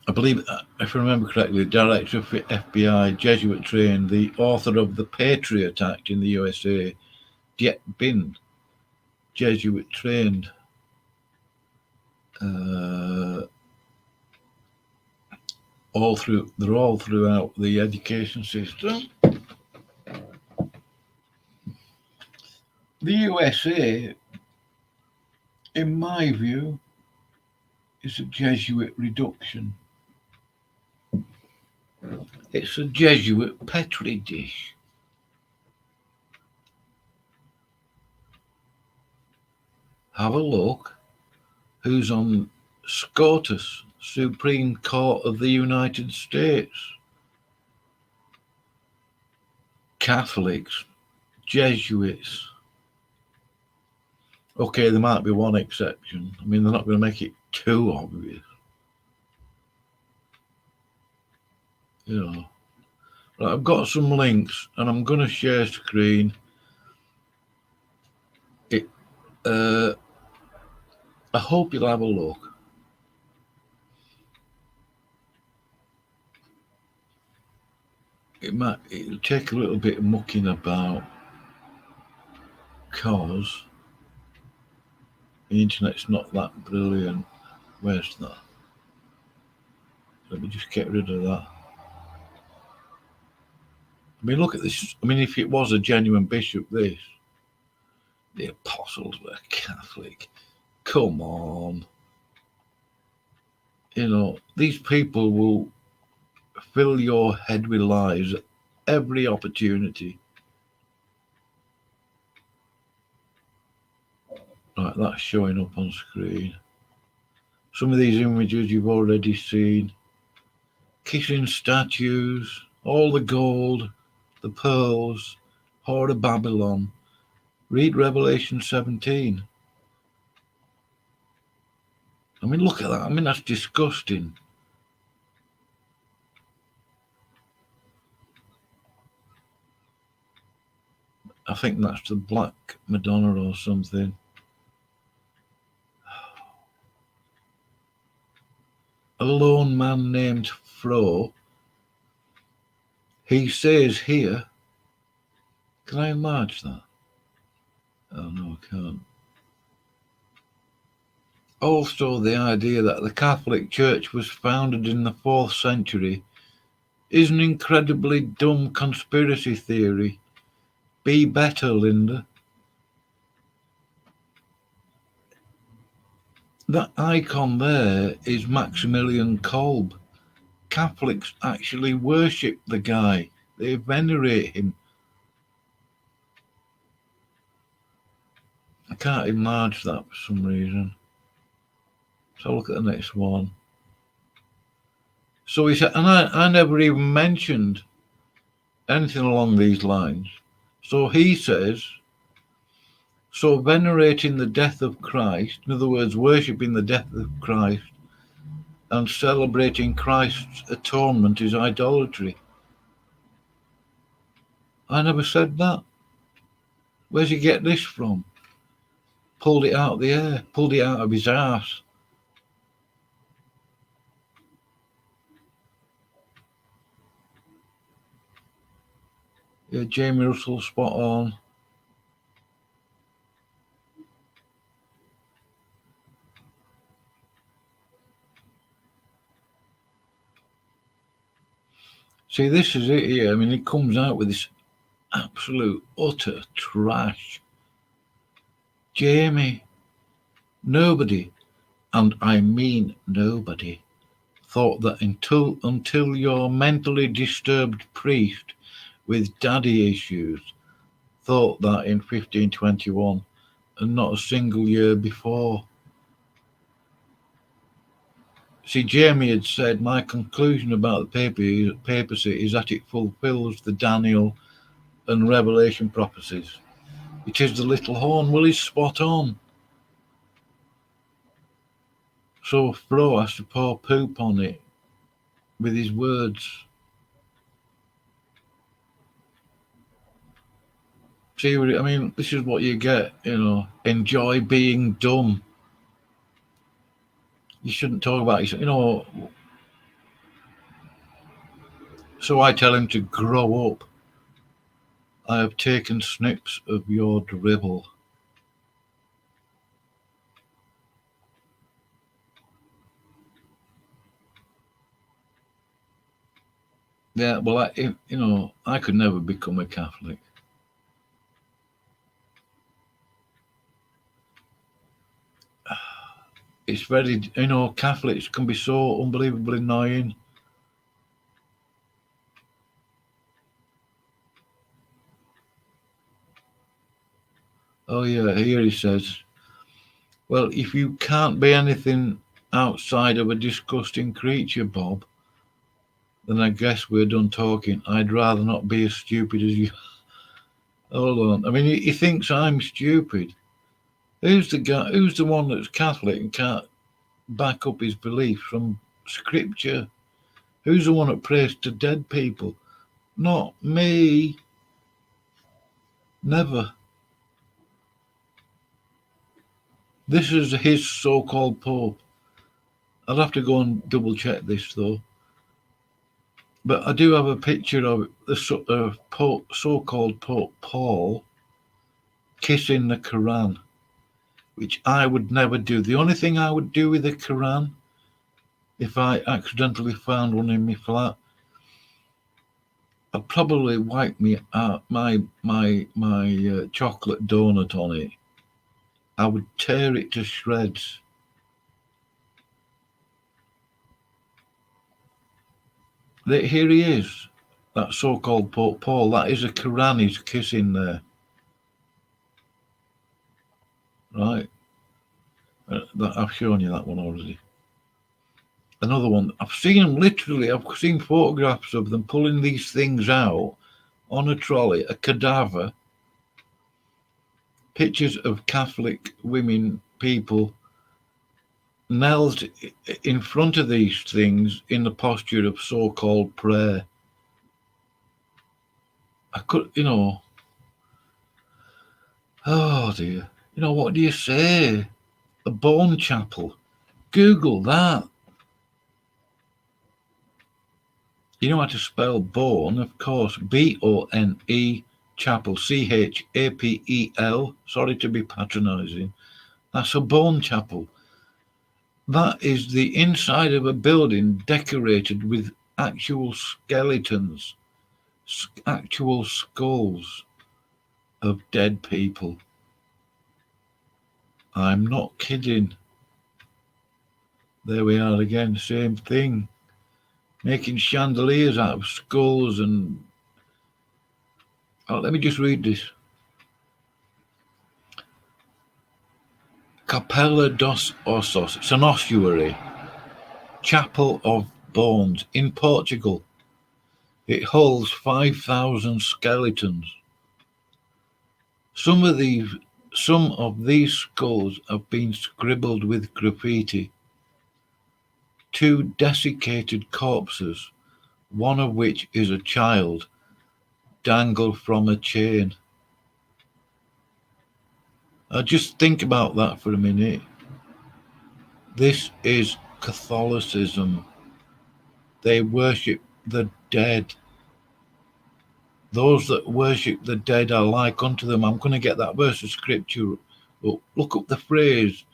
I believe, if I remember correctly, the director of the FBI, Jesuit trained, the author of the Patriot Act in the USA, Jet Bin, Jesuit trained. they're all throughout the education system. The USA, in my view, is a Jesuit reduction. It's a Jesuit petri dish. Have a look who's on SCOTUS, Supreme Court of the United States. Catholics, Jesuits. Okay, there might be one exception. I mean, they're not going to make it too obvious. You know. Right, I've got some links and I'm going to share screen. I hope you'll have a look. It'll take a little bit of mucking about because the internet's not that brilliant. Where's that? Let me just get rid of that. I mean, look at this. I mean, if it was a genuine bishop, the apostles were Catholic. Come on. You know, these people will fill your head with lies at every opportunity. Right, that's showing up on screen. Some of these images you've already seen. Kissing statues, all the gold, the pearls, Whore of Babylon. Read Revelation 17. I mean, look at that. I mean, that's disgusting. I think that's the Black Madonna or something. A lone man named Fro. He says here, can I enlarge that? Oh, no, I can't. Also, the idea that the Catholic Church was founded in the 4th century is an incredibly dumb conspiracy theory. Be better, Linda. That icon there is Maximilian Kolbe. Catholics actually worship the guy. They venerate him. I can't enlarge that for some reason. So look at the next one. So he said, and I never even mentioned anything along these lines. So he says, so venerating the death of Christ, in other words, worshipping the death of Christ and celebrating Christ's atonement is idolatry. I never said that. Where's he get this from? Pulled it out of the air, pulled it out of his arse. Yeah, Jamie Russell, spot on. See, this is it here. I mean, it comes out with this absolute, utter trash. Jamie, nobody, and I mean nobody, thought that until your mentally disturbed priest with daddy issues thought that in 1521 and not a single year before. See, Jamie had said, my conclusion about the papacy is that it fulfills the Daniel and Revelation prophecies. It is the little horn. Well, he's spot on. So Fro has to pour poop on it with his words. See, I mean, this is what you get, you know. Enjoy being dumb. You shouldn't talk about it, you know. So I tell him to grow up. I have taken snips of your dribble. Yeah, well, I could never become a Catholic. It's very, Catholics can be so unbelievably annoying. Oh, yeah, here he says, well, if you can't be anything outside of a disgusting creature, Bob, then I guess we're done talking. I'd rather not be as stupid as you. Hold on. I mean, he thinks I'm stupid. Who's the guy? Who's the one that's Catholic and can't back up his beliefs from scripture? Who's the one that prays to dead people? Not me. Never. This is his so-called Pope. I'll have to go and double check this though. But I do have a picture of the so-called Pope Paul kissing the Quran, which I would never do. The only thing I would do with the Quran, if I accidentally found one in my flat, I'd probably wipe me out my chocolate donut on it. I would tear it to shreds. Here he is, that so-called Pope Paul. That is a Quran he's kissing there. Right. I've shown you that one already. Another one. I've seen photographs of them pulling these things out on a trolley, a cadaver. Pictures of Catholic women, people knelt in front of these things in the posture of so-called prayer. I could, oh dear. What do you say? A bone chapel. Google that. You know how to spell bone, of course. B-O-N-E, chapel, C-H-A-P-E-L. Sorry to be patronising. That's a bone chapel. That is the inside of a building decorated with actual skeletons, actual skulls of dead people. I'm not kidding. There we are again, same thing. Making chandeliers out of skulls and... Oh, let me just read this. Capella dos Ossos. It's an ossuary. Chapel of Bones in Portugal. It holds 5,000 skeletons. Some of these skulls have been scribbled with graffiti. 2 desiccated corpses, one of which is a child, dangle from a chain. Now just think about that for a minute. This is Catholicism. They worship the dead. Those that worship the dead are like unto them. I'm going to get that verse of scripture. Look up the phrase,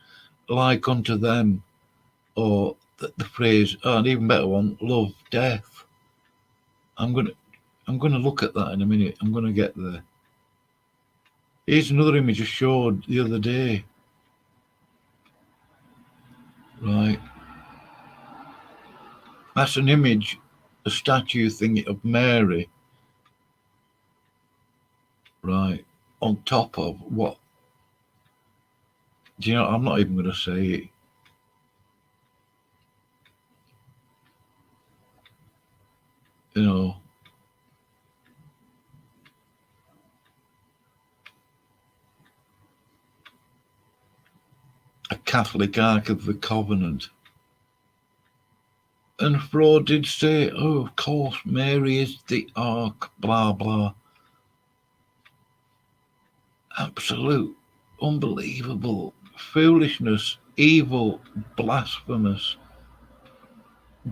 like unto them, or the phrase, an even better one, love death. I'm going to look at that in a minute. I'm going to get there. Here's another image I showed the other day. Right. That's an image, a statue thing of Mary. Right. On top of what? Do you know, I'm not even going to say it. A Catholic Ark of the Covenant. And Fraud did say, oh, of course, Mary is the Ark, blah, blah. Absolute, unbelievable foolishness, evil, blasphemous,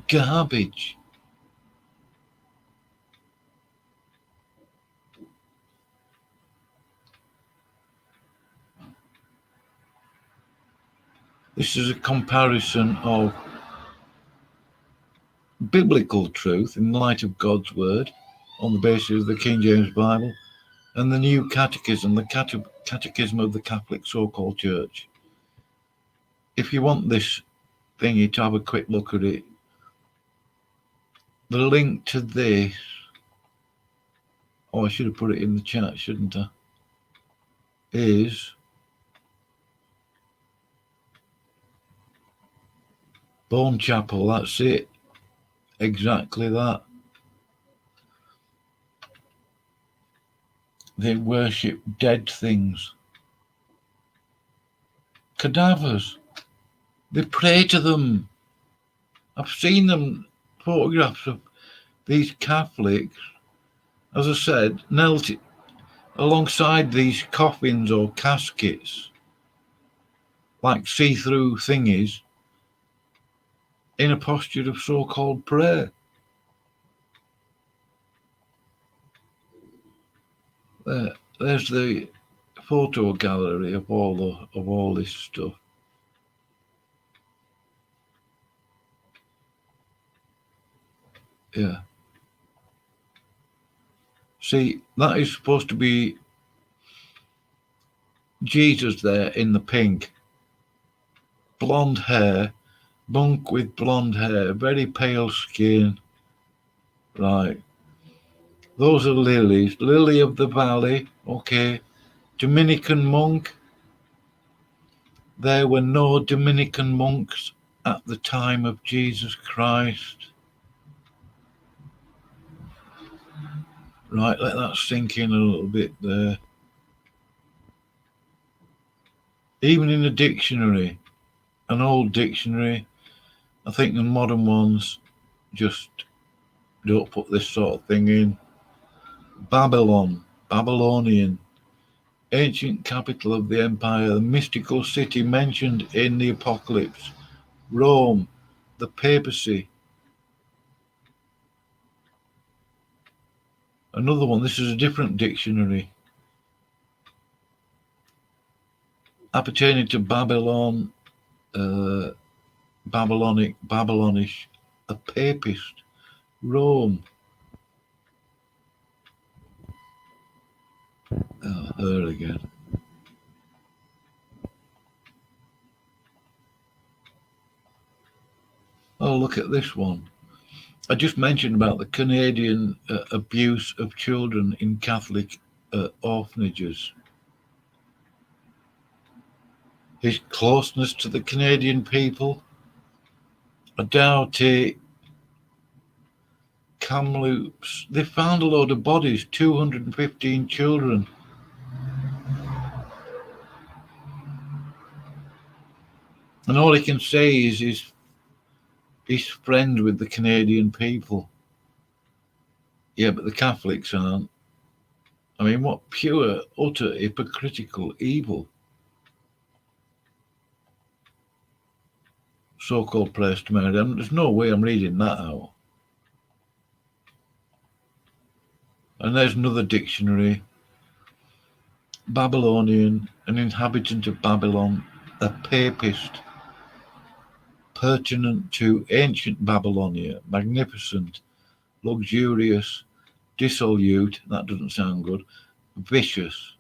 garbage. This is a comparison of biblical truth in light of God's word on the basis of the King James Bible and the new catechism, the catechism of the Catholic so-called Church. If you want this thingy to have a quick look at it, the link to this, I should have put it in the chat, shouldn't I, is Bone Chapel. That's it. Exactly that. They worship dead things. Cadavers. They pray to them. I've seen them, photographs of these Catholics, as I said, knelt alongside these coffins or caskets, like see-through thingies, in a posture of so-called prayer. There's the photo gallery of all this stuff. Yeah. See, that is supposed to be Jesus there in the pink. Blonde hair, monk with blonde hair, very pale skin. Right. Those are lilies. Lily of the valley. Okay. Dominican monk. There were no Dominican monks at the time of Jesus Christ. Right, let that sink in a little bit there. Even in a dictionary, an old dictionary, I think the modern ones just don't put this sort of thing in. Babylon, Babylonian, ancient capital of the empire, the mystical city mentioned in the Apocalypse. Rome, the papacy. Another one, this is a different dictionary. Appertaining to Babylon, Babylonish, a papist. Rome. Oh, her again. Oh, look at this one. I just mentioned about the Canadian abuse of children in Catholic orphanages. His closeness to the Canadian people. I doubt it. Kamloops. They found a load of bodies, 215 children. And all he can say is he's friends with the Canadian people. Yeah, but the Catholics aren't. I mean, what pure, utter, hypocritical evil. So-called prayers to Mary. There's no way I'm reading that out. And there's another dictionary. Babylonian, an inhabitant of Babylon, a papist, pertinent to ancient Babylonia, magnificent, luxurious, dissolute, that doesn't sound good, vicious.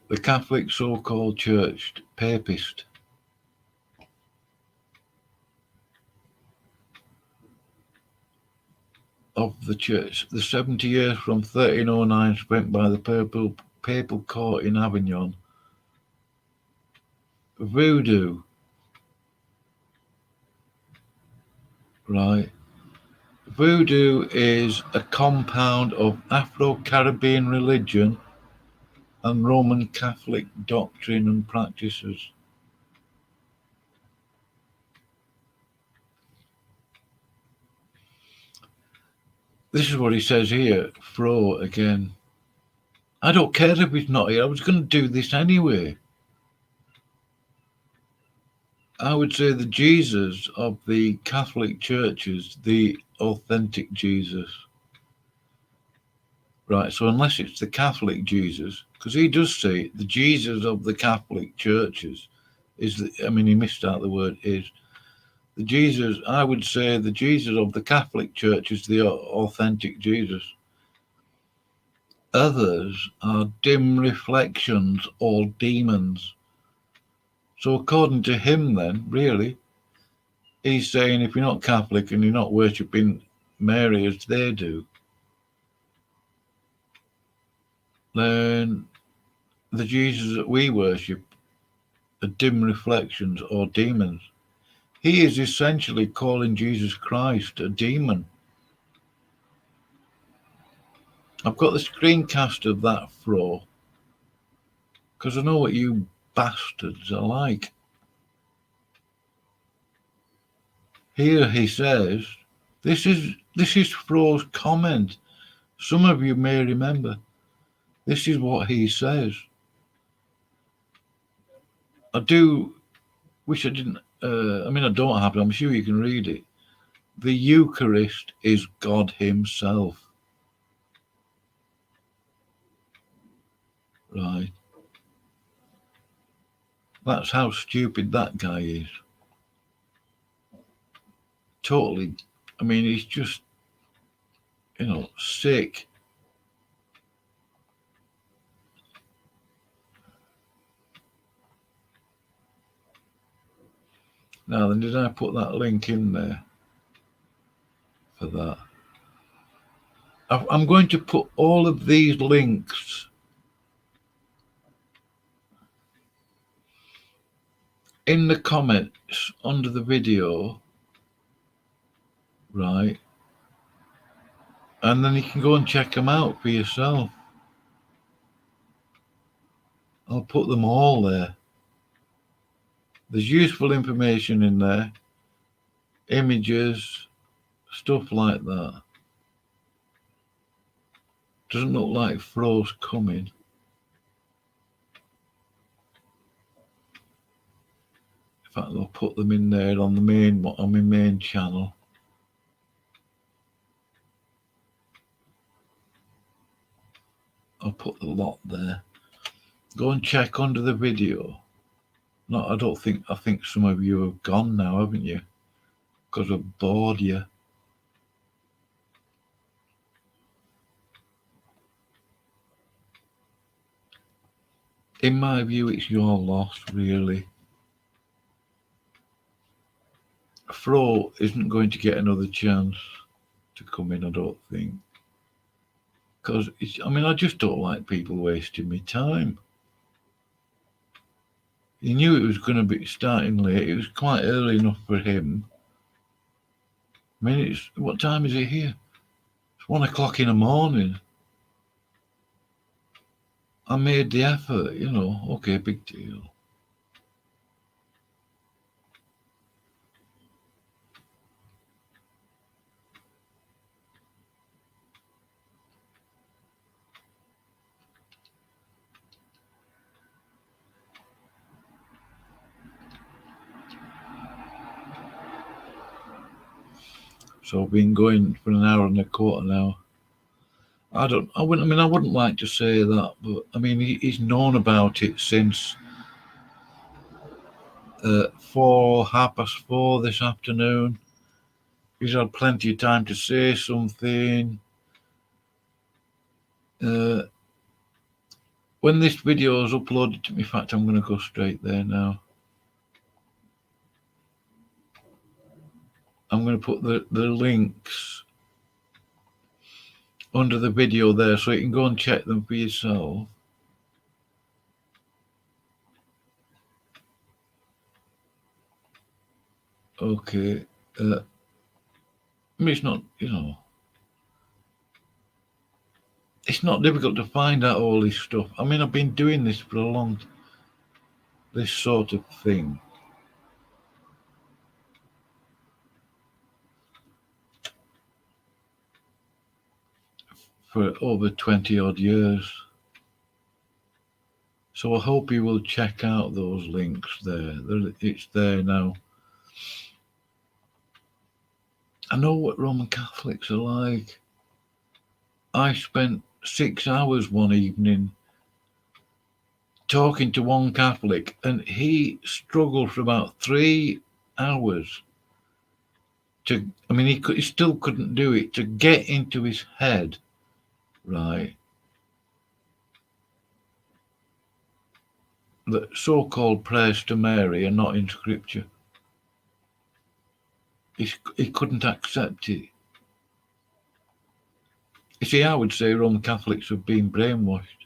The Catholic so-called church, papist. Of the church, the 70 years from 1309 spent by the papal court in Avignon. Voodoo. Right. Voodoo is a compound of Afro-Caribbean religion and Roman Catholic doctrine and practices. This is what he says here, Fro again. I don't care if he's not here. I was going to do this anyway. I would say the Jesus of the Catholic churches, the authentic Jesus. Right, so unless it's the Catholic Jesus, because he does say the Jesus of the Catholic churches is, he missed out the word is. The Jesus, I would say the Jesus of the Catholic Church is the authentic Jesus. Others are dim reflections or demons. So according to him then, really, he's saying if you're not Catholic and you're not worshipping Mary as they do, then the Jesus that we worship are dim reflections or demons. He is essentially calling Jesus Christ a demon. I've got the screencast of that, Fro, because I know what you bastards are like. Here he says, this is Fro's comment. Some of you may remember. This is what he says. I do wish I didn't. I don't have it. I'm sure you can read it. The Eucharist is God Himself. Right. That's how stupid that guy is. Totally. He's just, sick. Now then, did I put that link in there for that? I'm going to put all of these links in the comments under the video, right? And then you can go and check them out for yourself. I'll put them all there. There's useful information in there, images, stuff like that. Doesn't look like Fro's coming. In fact, I'll put them in there on my main channel. I'll put the lot there. Go and check under the video. No, I think some of you have gone now, haven't you? Because I've bored you. In my view, it's your loss, really. Fro isn't going to get another chance to come in, I don't think. Because, I just don't like people wasting my time. He knew it was going to be starting late. It was quite early enough for him. What time is it here? It's 1 o'clock in the morning. I made the effort, okay, big deal. So I've been going for an hour and a quarter now. I wouldn't like to say that, but he's known about it since 4:30 this afternoon. He's had plenty of time to say something. When this video is uploaded, in fact, I'm going to go straight there now. I'm going to put the links under the video there so you can go and check them for yourself. Okay. It's not, it's not difficult to find out all this stuff. I've been doing this for this sort of thing. For over 20 odd years. So I hope you will check out those links there. It's there now. I know what Roman Catholics are like. I spent 6 hours one evening talking to one Catholic, and he struggled for about 3 hours to, I mean, he still couldn't do it, to get into his head, right, that so-called prayers to Mary are not in Scripture. He couldn't accept it. You see, I would say Roman Catholics have been brainwashed.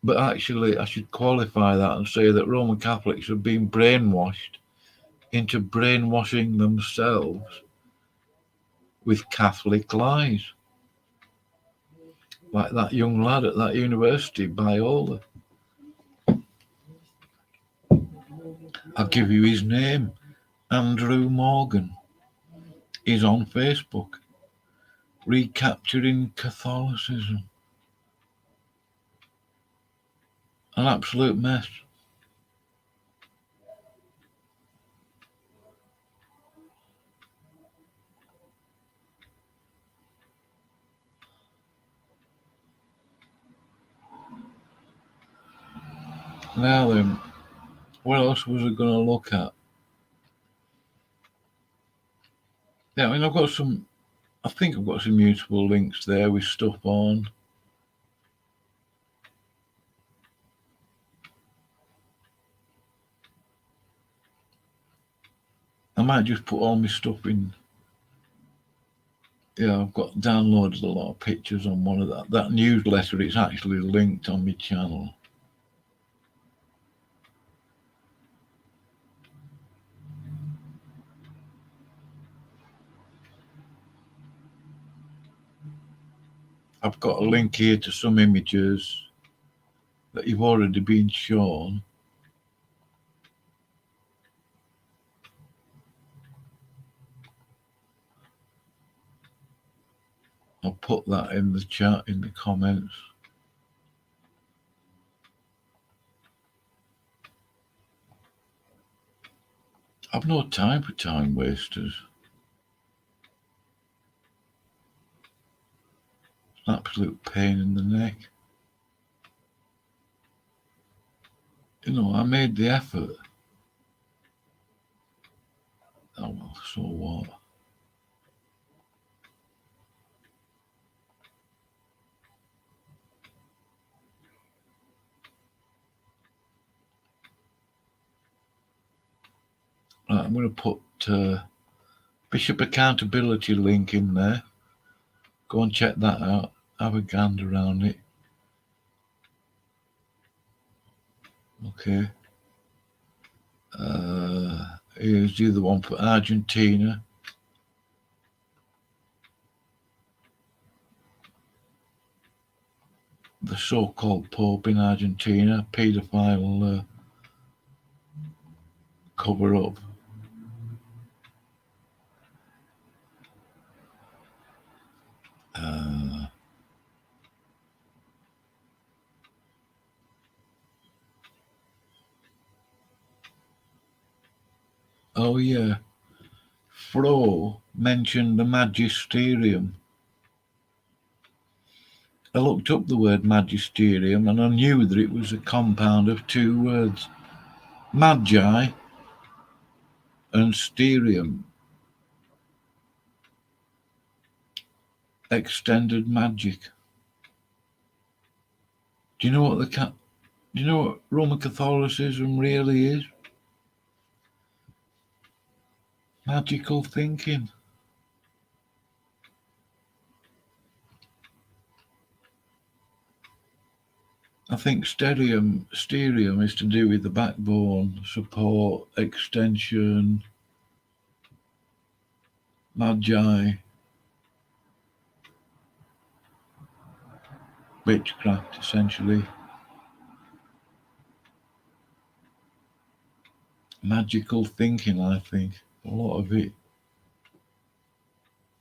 But actually, I should qualify that and say that Roman Catholics have been brainwashed into brainwashing themselves with Catholic lies. Like that young lad at that university, Biola. I'll give you his name, Andrew Morgan. He's on Facebook. Recapturing Catholicism. An absolute mess. Now then, what else was I going to look at? Yeah, I mean, I think I've got some useful links there with stuff on. I might just put all my stuff in. Yeah, I've got downloaded a lot of pictures on one of that newsletter. It's actually linked on my channel. I've got a link here to some images that you've already been shown. I'll put that in the chat, in the comments. I've no time for time wasters. It's an absolute pain in the neck. You know, I made the effort. Oh well, so what? Right, I'm going to put Bishop Accountability link in there. Go and check that out. Have a gander around it. Okay. Here's the other one for Argentina. The so-called Pope in Argentina, paedophile cover-up. Oh yeah, Fro mentioned the magisterium. I looked up the word magisterium and I knew that it was a compound of two words, magi and sterium, extended magic. Do you know what Roman Catholicism really is? Magical thinking. I think sterium is to do with the backbone, support, extension, magi, witchcraft, essentially. Magical thinking, I think, a lot of it.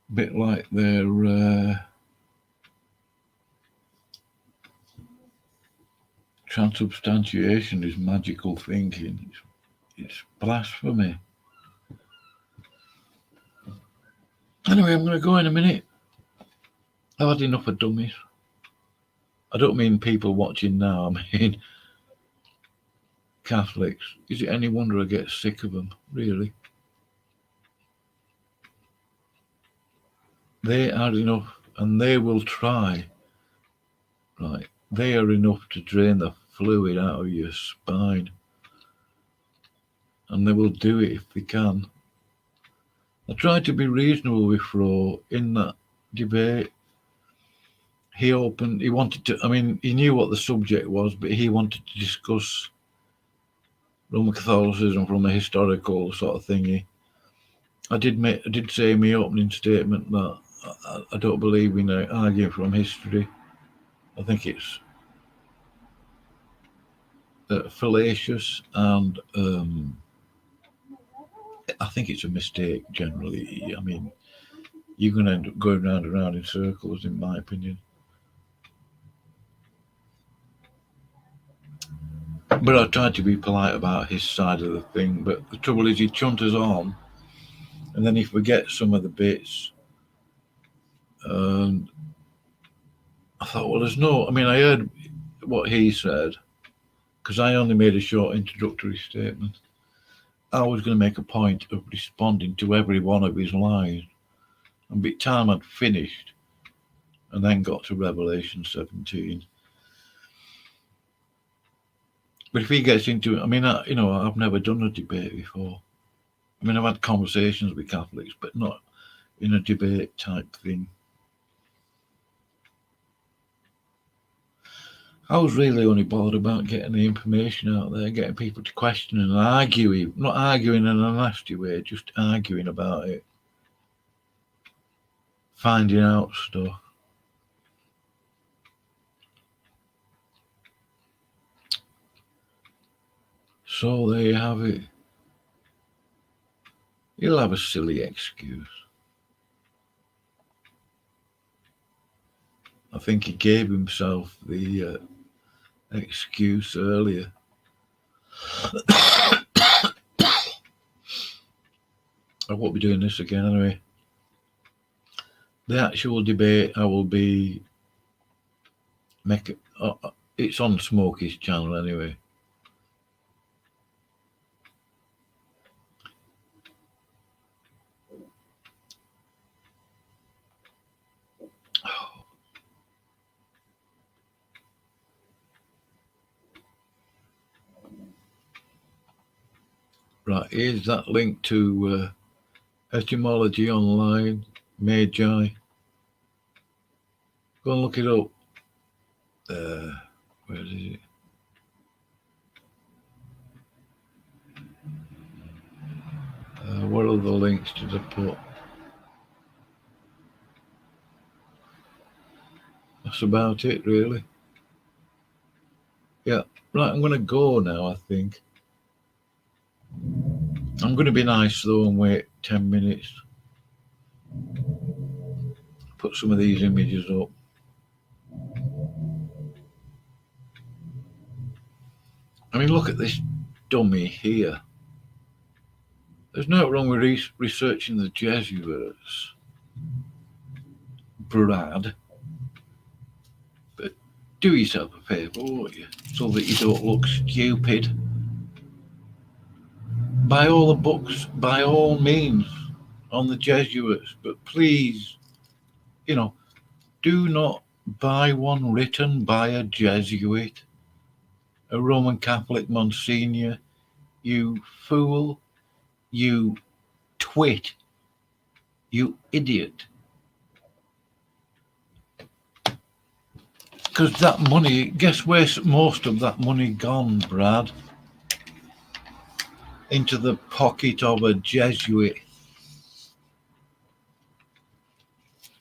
A bit like their transubstantiation is magical thinking. It's blasphemy. Anyway, I'm going to go in a minute. I've had enough of dummies. I don't mean people watching now, I mean Catholics. Is it any wonder I get sick of them, really? They are enough, and they will try. Right, they are enough to drain the fluid out of your spine. And they will do it if they can. I tried to be reasonable with Fro in that debate. He wanted to, I mean, he knew what the subject was, but he wanted to discuss Roman Catholicism from a historical sort of thingy. I did say in my opening statement that I don't believe in arguing from history. I think it's fallacious, and I think it's a mistake generally. I mean, you're going to end up going round and round in circles, in my opinion. But I tried to be polite about his side of the thing. But the trouble is, he chunters on, and then he forgets some of the bits. And I thought, well, there's no. I mean, I heard what he said because I only made a short introductory statement. I was going to make a point of responding to every one of his lies, and by the time I'd finished, and then got to Revelation 17. But if he gets into it, I mean, I've never done a debate before. I mean, I've had conversations with Catholics, but not in a debate type thing. I was really only bothered about getting the information out there, getting people to question and argue, not arguing in a nasty way, just arguing about it, finding out stuff. So there you have it. He'll have a silly excuse. I think he gave himself the excuse earlier. I won't be doing this again anyway. The actual debate I will be making. It's on Smokey's channel anyway. Right, here's that link to Etymology Online, Magi. Go and look it up. Where is it? What other links did I put? That's about it, really. Yeah, right, I'm going to go now, I think. I'm going to be nice, though, and wait 10 minutes. Put some of these images up. I mean, look at this dummy here. There's no wrong with researching the Jesuits, Brad. But do yourself a favour, won't you? So that you don't look stupid. Buy all the books, by all means, on the Jesuits. But please, do not buy one written by a Jesuit, a Roman Catholic Monsignor. You fool, you twit, you idiot. Because that money, guess where's most of that money gone, Brad? Into the pocket of a Jesuit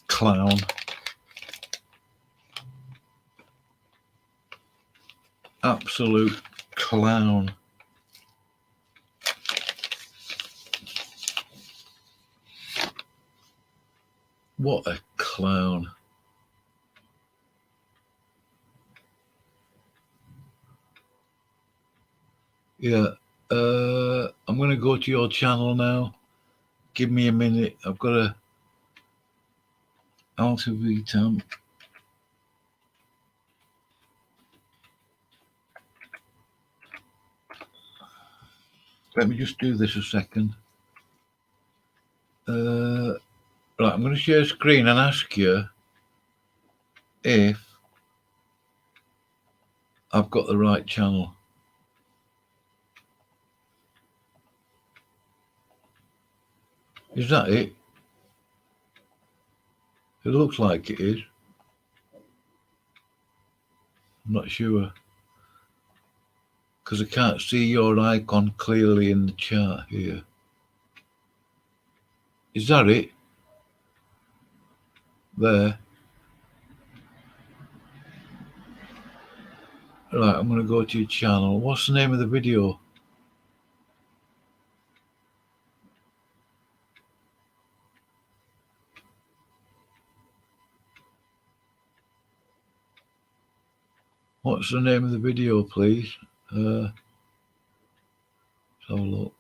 clown. Absolute clown. What a clown. Yeah, I'm going to go to your channel now. Give me a minute. Alta Vitam. Let me just do this a second. Right, I'm going to share screen and ask you if I've got the right channel. Is that it? It looks like it is. I'm not sure. Because I can't see your icon clearly in the chart here. Is that it? There. Right, I'm going to go to your channel. What's the name of the video? What's the name of the video, please? Let's have a look.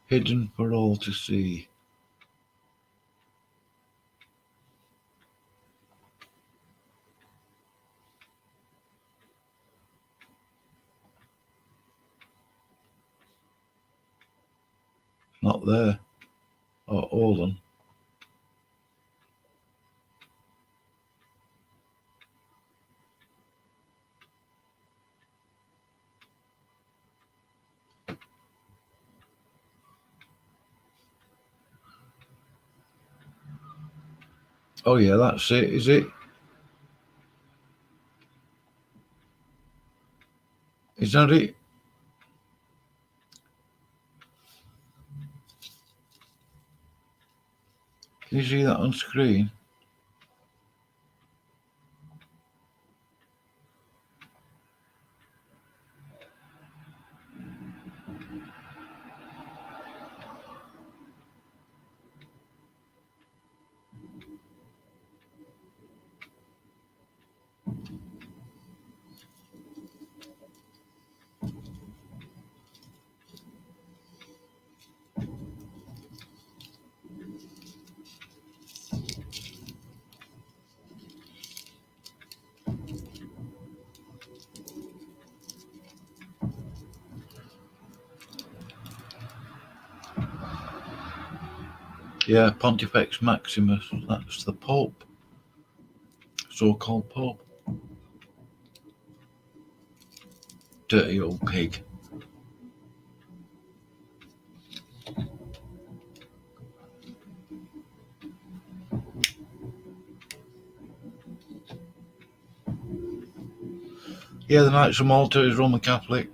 Hidden for all to see. Not there. Oh, hold on. Oh yeah, that's it, is it? Is that it? Can you see that on screen? Yeah, Pontifex Maximus. That's the Pope. So-called Pope. Dirty old pig. Yeah, the Knights of Malta is Roman Catholic,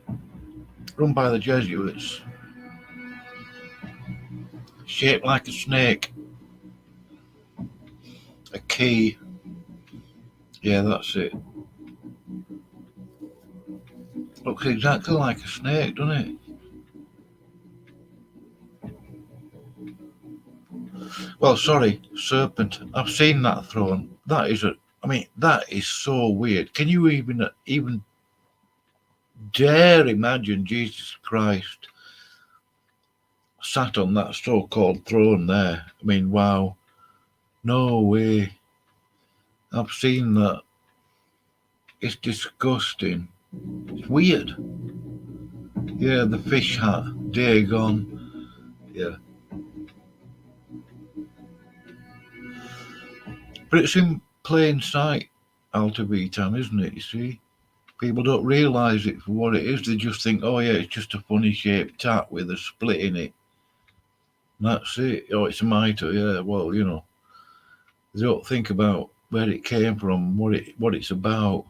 run by the Jesuits. Shaped like a snake. A key. Yeah, that's it. Looks exactly like a snake, doesn't it? Well, sorry, serpent. I've seen that throne. That is that is so weird. Can you even dare imagine Jesus Christ sat on that so-called throne there? I mean, wow. No way. I've seen that. It's disgusting. It's weird. Yeah, the fish hat. Dagon. Yeah. But it's in plain sight, Alta Vitam, isn't it, you see? People don't realise it for what it is. They just think, oh yeah, it's just a funny shaped tap with a split in it. And that's it. Oh, it's a mitre, yeah. Well, you know, they don't think about where it came from, what it's about.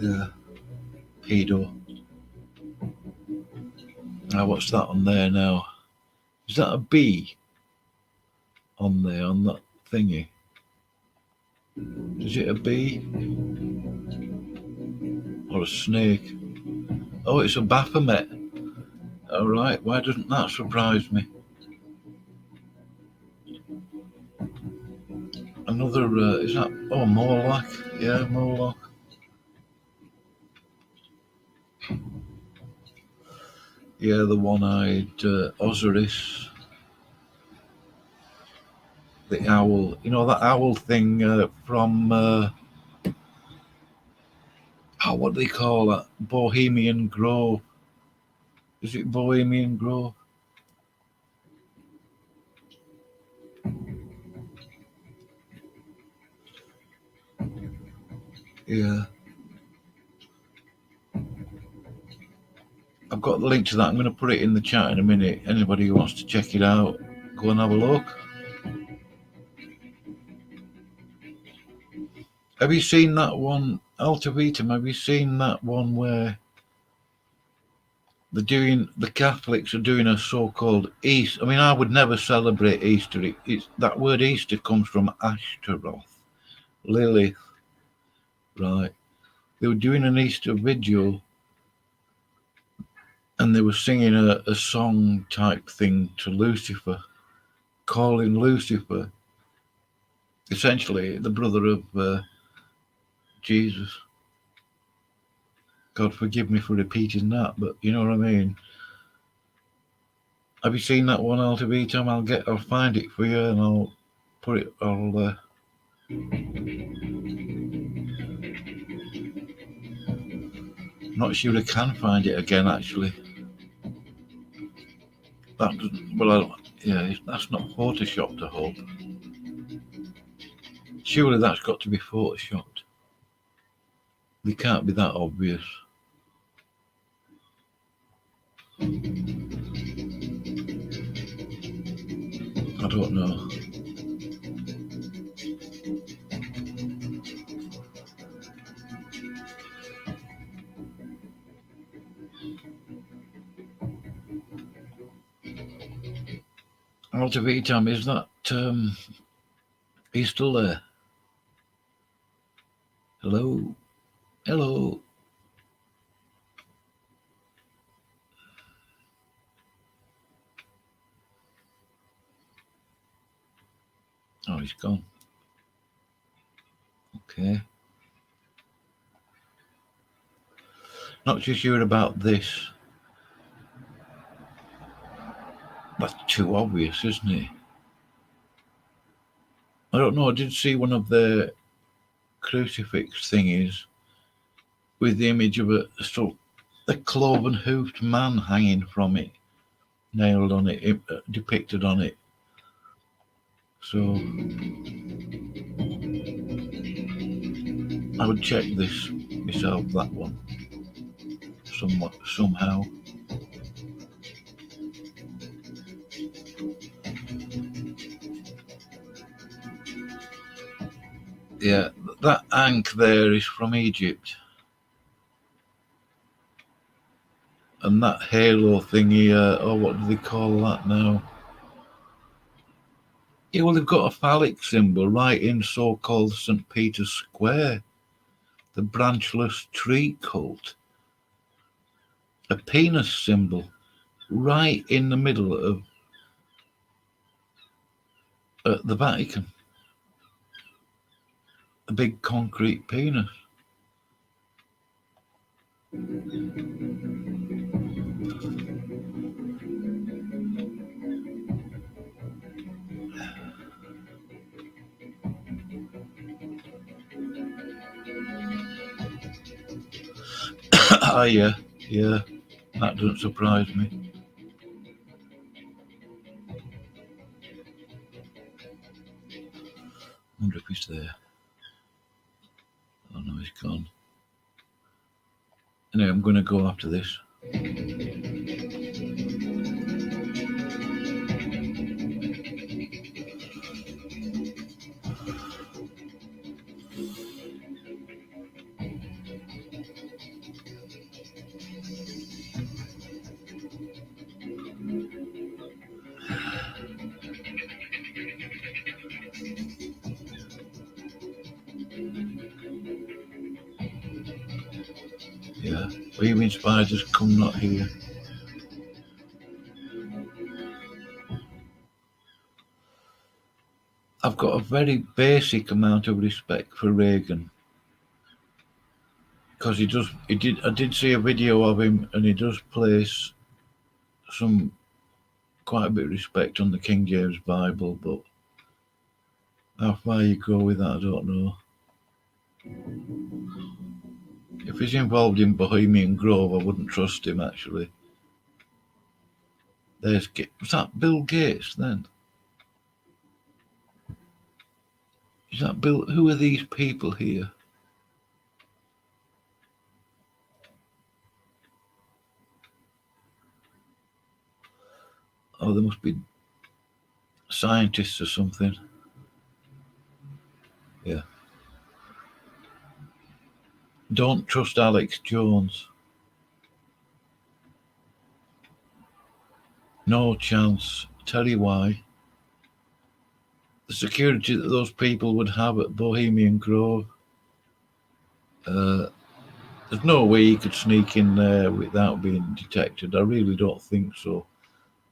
Yeah, pedo. Now what's that on there now? Is that a bee on there on that thingy? Is it a bee or a snake? Oh, it's a Baphomet. All right, why doesn't that surprise me? Another, is that, oh, Morlock? Yeah, Morlock. Yeah, the one-eyed Osiris. The owl. You know, that owl thing from, what do they call that? Bohemian Grove. Is it Bohemian Grove? Yeah. I've got the link to that. I'm going to put it in the chat in a minute. Anybody who wants to check it out, go and have a look. Have you seen that one, Alta Vitam? Have you seen that one where the Catholics are doing a so-called Easter? I mean, I would never celebrate Easter. It's that word Easter comes from Ashtaroth, Lilith, right? They were doing an Easter vigil, and they were singing a song type thing to Lucifer, calling Lucifer essentially the brother of Jesus. God forgive me for repeating that, but you know what I mean. Have you seen that one, Alta Vitam? I'll find it for you and I'll put it. Not sure I can find it again actually. That doesn't. Well, yeah, that's not photoshopped. I hope. Surely that's got to be photoshopped. They can't be that obvious. I don't know. Alta Vitam, is that he's still there? Hello? Hello? Oh, he's gone. Okay. Not too sure about this. That's too obvious, isn't it? I don't know. I did see one of the crucifix thingies with the image of a cloven hoofed man hanging from it, nailed on it, depicted on it. So I would check this myself, that one, somehow. Yeah, that Ankh there is from Egypt. And that halo thingy, what do they call that now? Yeah, well, they've got a phallic symbol right in so-called St. Peter's Square, the branchless tree cult. A penis symbol right in the middle of the Vatican. A big concrete penis. Yeah, that doesn't surprise me. I wonder if he's there. Oh no, he's gone. Anyway, I'm going to go after this. Yeah, weaving spiders come not here. I've got a very basic amount of respect for Reagan, because I did see a video of him, and he does place some quite a bit of respect on the King James Bible, but how far you go with that, I don't know. If he's involved in Bohemian Grove, I wouldn't trust him, actually. Was that Bill Gates then? Is that Bill? Who are these people here? Oh, they must be scientists or something. Yeah. Don't trust Alex Jones. No chance. Tell you why. The security that those people would have at Bohemian Grove, there's no way you could sneak in there without being detected. I really don't think so.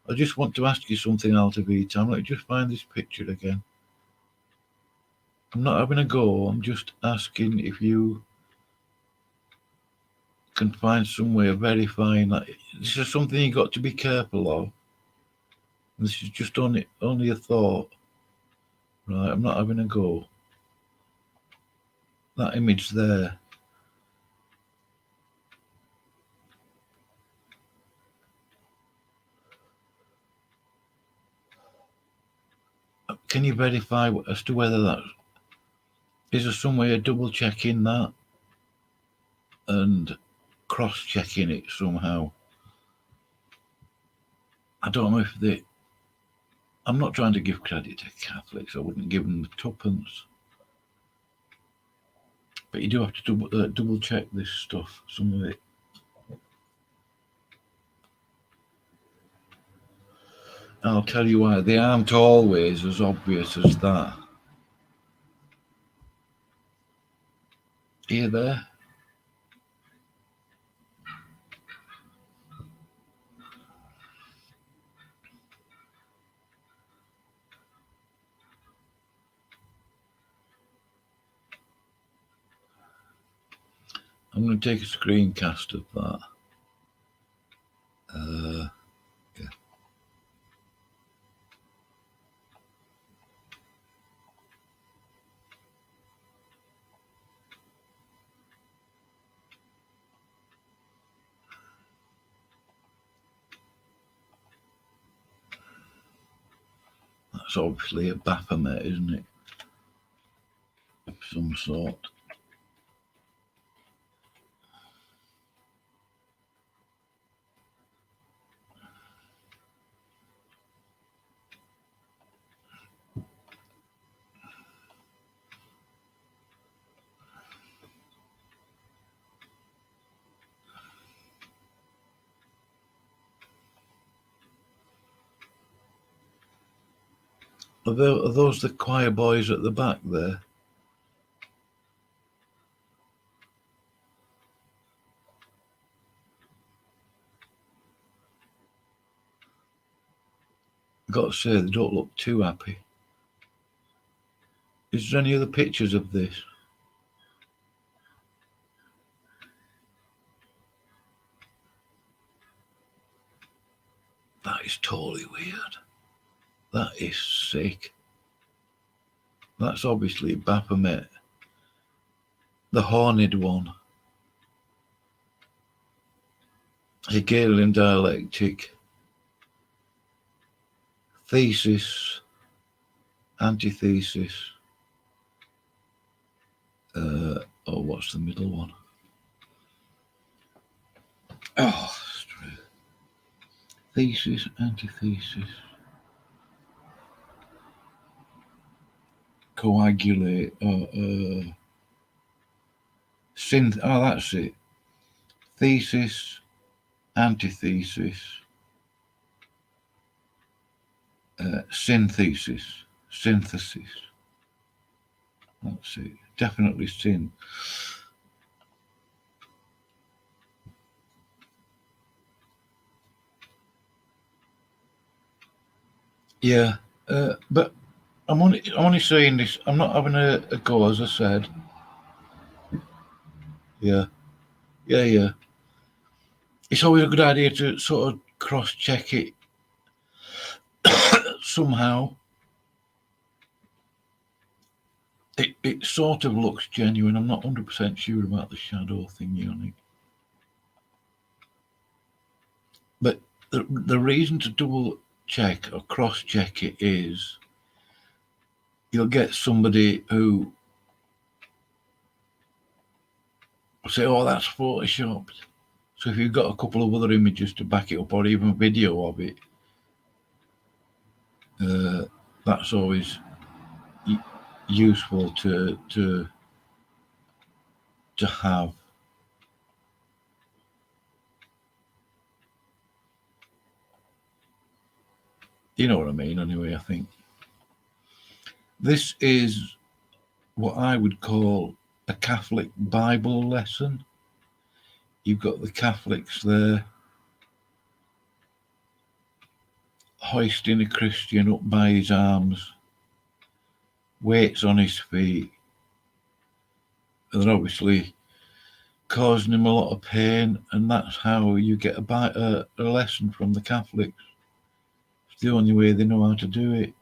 I just want to ask you something, Altavita. Let me just find this picture again. I'm not having a go. I'm just asking if you can find some way of verifying that. This is something you got to be careful of. This is just only a thought. Right, I'm not having a go. That image there. Can you verify as to whether that is there some way of double checking that and cross checking it somehow? I don't know if I'm not trying to give credit to Catholics. I wouldn't give them the tuppence. But you do have to double check this stuff, some of it. I'll tell you why. They aren't always as obvious as that. Are you there? I'm going to take a screencast of that. Yeah. That's obviously a Baphomet, isn't it? Of some sort. Are those the choir boys at the back there? I've got to say, they don't look too happy. Is there any other pictures of this? That is totally weird. That is sick. That's obviously Baphomet. The horned one. Hegelian dialectic. Thesis. Antithesis. What's the middle one? Oh, it's true. Thesis, antithesis. Coagulate. Synth. Oh, that's it. Thesis, antithesis, synthesis, synthesis. That's it. Definitely syn. Yeah, but I'm only saying this. I'm not having a go, as I said. Yeah. It's always a good idea to sort of cross-check it somehow. It sort of looks genuine. I'm not 100% sure about the shadow thingy on it. But the reason to double check or cross check it is you'll get somebody who will say, oh, that's photoshopped. So if you've got a couple of other images to back it up, or even video of it, that's always useful to have. You know what I mean, anyway, I think. This is what I would call a Catholic Bible lesson. You've got the Catholics there hoisting a Christian up by his arms, weights on his feet. They're obviously causing him a lot of pain, and that's how you get a lesson from the Catholics. It's the only way they know how to do it.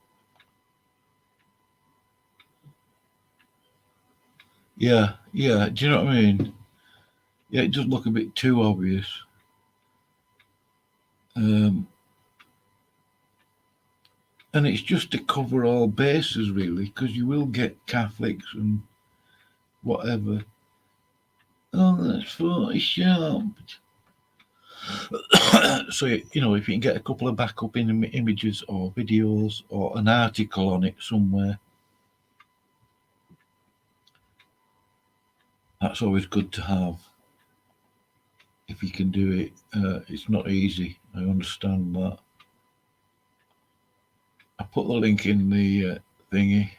Yeah, do you know what I mean? Yeah, it does look a bit too obvious. And it's just to cover all bases, really, because you will get Catholics and whatever. Oh, that's photoshopped. So, you know, if you can get a couple of backup images or videos or an article on it somewhere, that's always good to have. If you can do it, it's not easy. I understand that. I put the link in the thingy.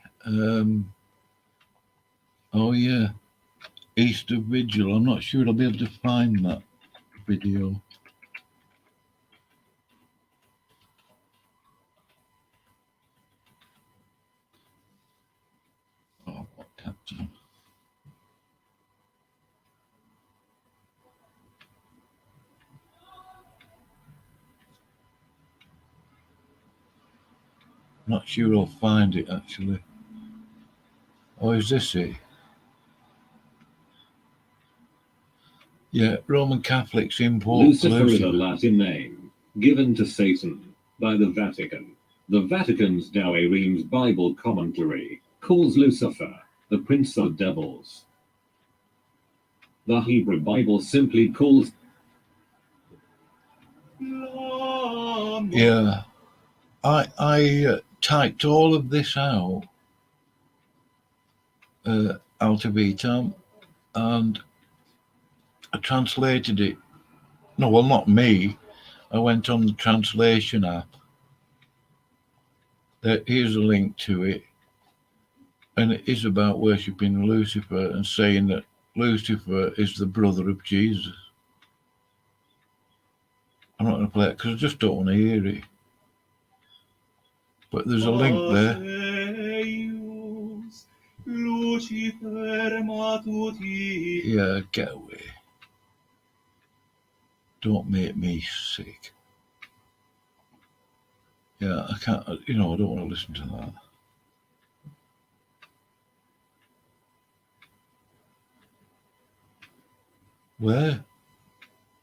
Oh yeah, Easter Vigil. I'm not sure I'll be able to find that video. Oh, what captain? Not sure I'll find it actually. Oh, is this it? Yeah, Roman Catholics import Lucifer is a Latin name given to Satan by the Vatican. The Vatican's Douay-Rheims Bible commentary calls Lucifer the prince of devils. The Hebrew Bible simply calls. Yeah, I typed all of this out of eTam, and I translated it. No, well, not me. I went on the translation app. Here's a link to it, and it is about worshipping Lucifer and saying that Lucifer is the brother of Jesus. I'm not going to play it because I just don't want to hear it. But there's a link there. Yeah, get away. Don't make me sick. Yeah, I can't, I don't want to listen to that.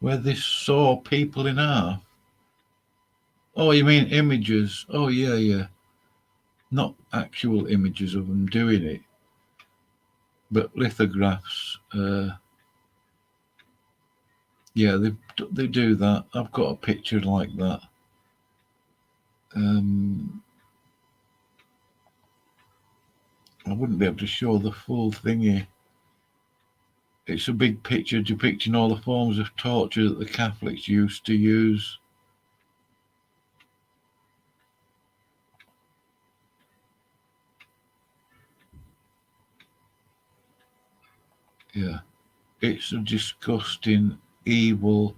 Where they saw people in half? Oh, you mean images? Oh, yeah. Not actual images of them doing it, but lithographs Yeah, they do that. I've got a picture like that. I wouldn't be able to show the full thingy. It's a big picture depicting all the forms of torture that the Catholics used to use. Yeah, it's a disgusting, evil,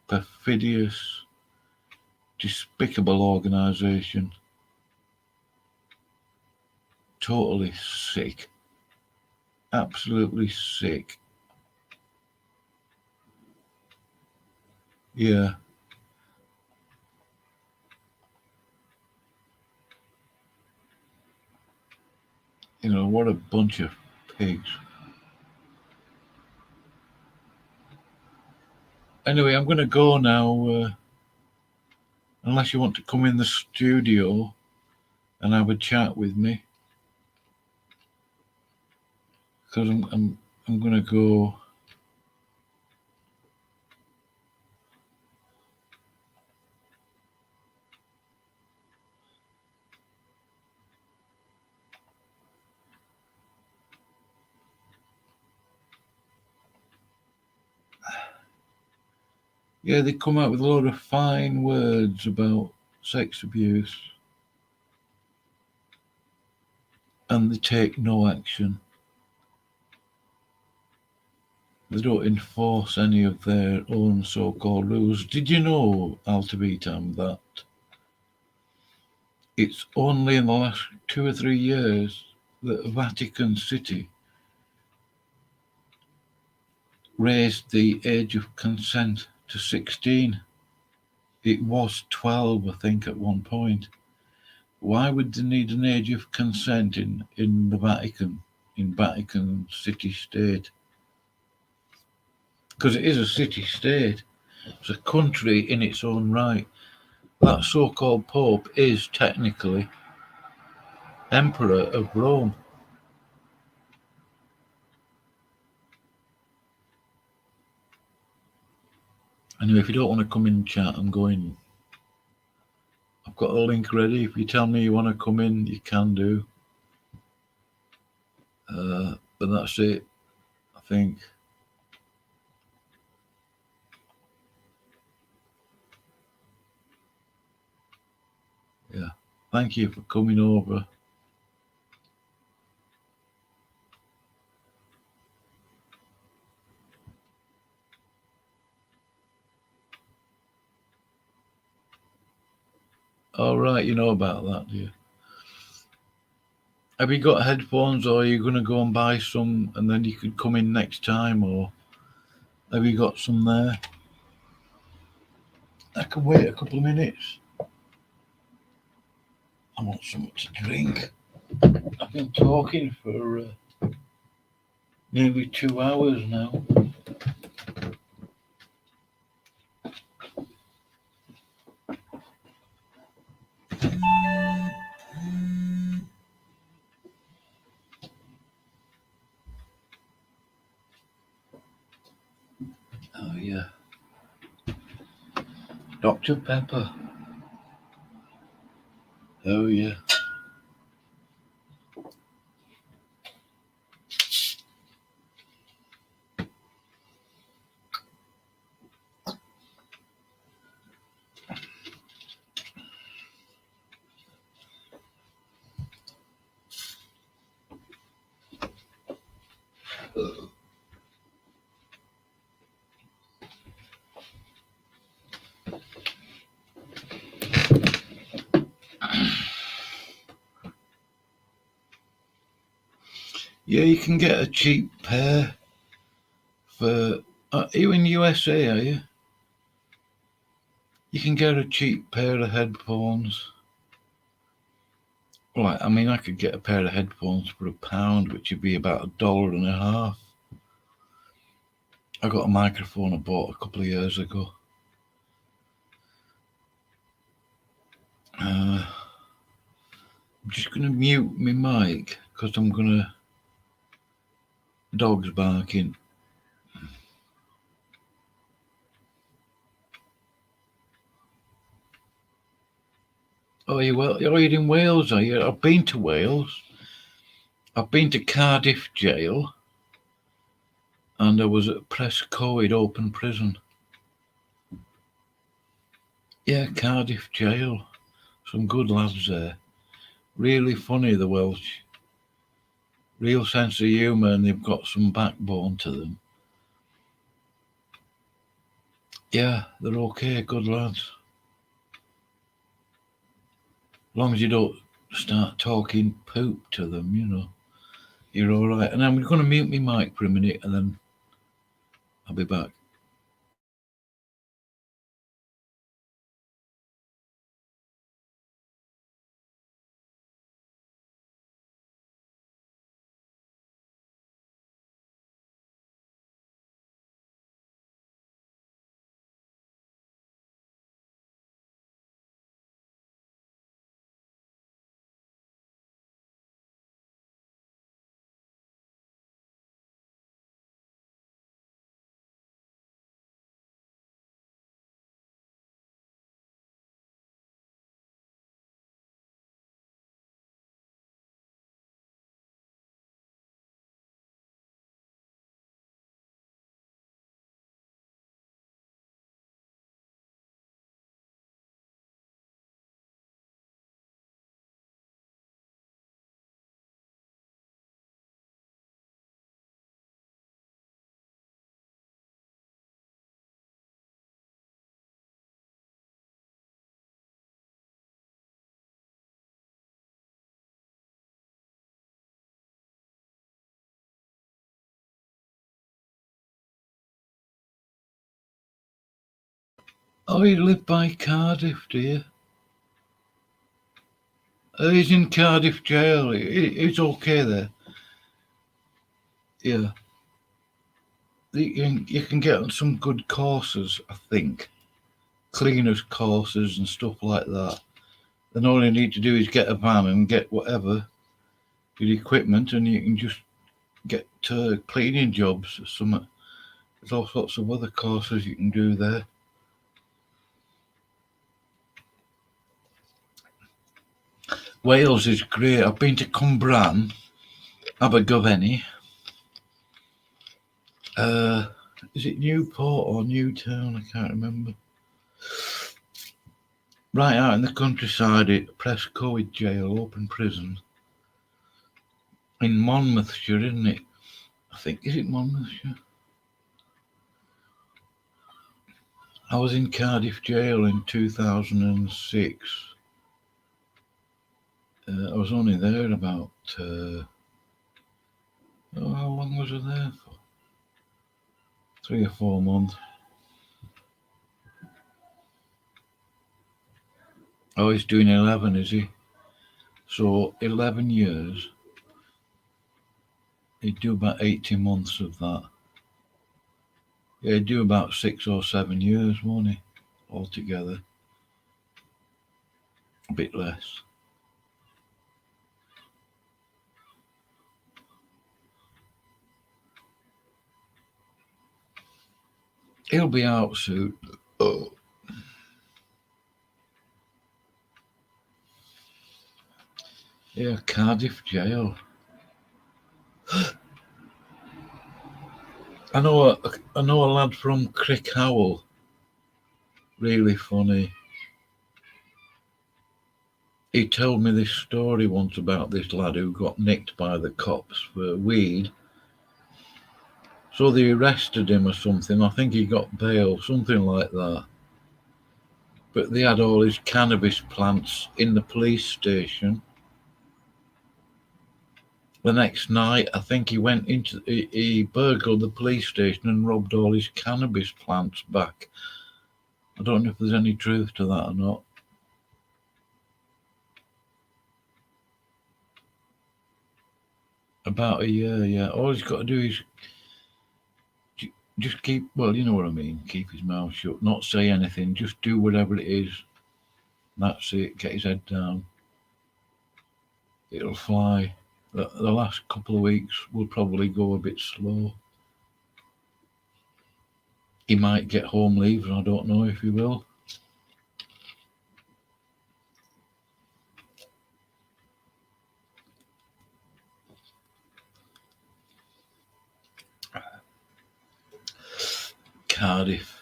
perfidious, despicable organisation. Totally sick. Absolutely sick. Yeah. You know, what a bunch of pigs. Anyway, I'm going to go now. Unless you want to come in the studio and have a chat with me, because I'm going to go. Yeah, they come out with a lot of fine words about sex abuse, and they take no action. They don't enforce any of their own so-called rules. Did you know, Altavitam, that it's only in the last 2 or 3 years that Vatican City raised the age of consent to 16? It was 12, I think, at one point. Why would they need an age of consent in the Vatican, in Vatican City State? Because it is a city state. It's a country in its own right. That so-called Pope is technically Emperor of Rome. Anyway, if you don't want to come in and chat, I'm going. I've got a link ready. If you tell me you want to come in, you can do. But that's it, I think. Yeah. Thank you for coming over. All right, you know about that, do you? Have you got headphones, or are you going to go and buy some and then you could come in next time, or have you got some there? I can wait a couple of minutes. I want something to drink. I've been talking for nearly 2 hours now. Oh, yeah. Dr. Pepper. Oh, yeah. Yeah, you can get a cheap pair for. Are you in USA, are you? You can get a cheap pair of headphones. Right, I mean, I could get a pair of headphones for £1, which would be about $1.50. I got a microphone I bought a couple of years ago. I'm just going to mute my mic because I'm going to. Dog's barking. Oh, you're in Wales, are you? I've been to Wales. I've been to Cardiff jail, and I was at Prescoed Open Prison. Yeah, Cardiff jail. Some good lads there. Really funny, the Welsh. Real sense of humour, and they've got some backbone to them. Yeah, they're okay, good lads. As long as you don't start talking poop to them, you know, you're all right. And I'm going to mute my mic for a minute, and then I'll be back. Oh, you live by Cardiff, do you? Oh, he's in Cardiff jail. He's okay there. Yeah. You can get on some good courses, I think. Cleaners courses and stuff like that. Then all you need to do is get a van and get whatever, your equipment, and you can just get cleaning jobs or something. There's all sorts of other courses you can do there. Wales is great. I've been to Cwmbran, Abergavenny. Is it Newport or Newtown? I can't remember. Right out in the countryside at Prescoed Jail, open prison. In Monmouthshire, isn't it? I think, is it Monmouthshire? I was in Cardiff Jail in 2006. I was only there about, how long was I there for? 3 or 4 months. Oh, he's doing 11, is he? So 11 years. He'd do about 80 months of that. Yeah, he'd do about 6 or 7 years, won't he? Altogether. A bit less. He'll be out soon. Oh. Yeah, Cardiff Jail. I know a lad from Crickhowell. Really funny. He told me this story once about this lad who got nicked by the cops for weed. So they arrested him or something. I think he got bail, something like that. But they had all his cannabis plants in the police station. The next night, I think he burgled the police station and robbed all his cannabis plants back. I don't know if there's any truth to that or not. About a year, yeah. All he's got to do is just keep, well, you know what I mean, keep his mouth shut, not say anything, just do whatever it is. That's it, get his head down. It'll fly. The last couple of weeks will probably go a bit slow. He might get home leave, and I don't know if he will. Cardiff.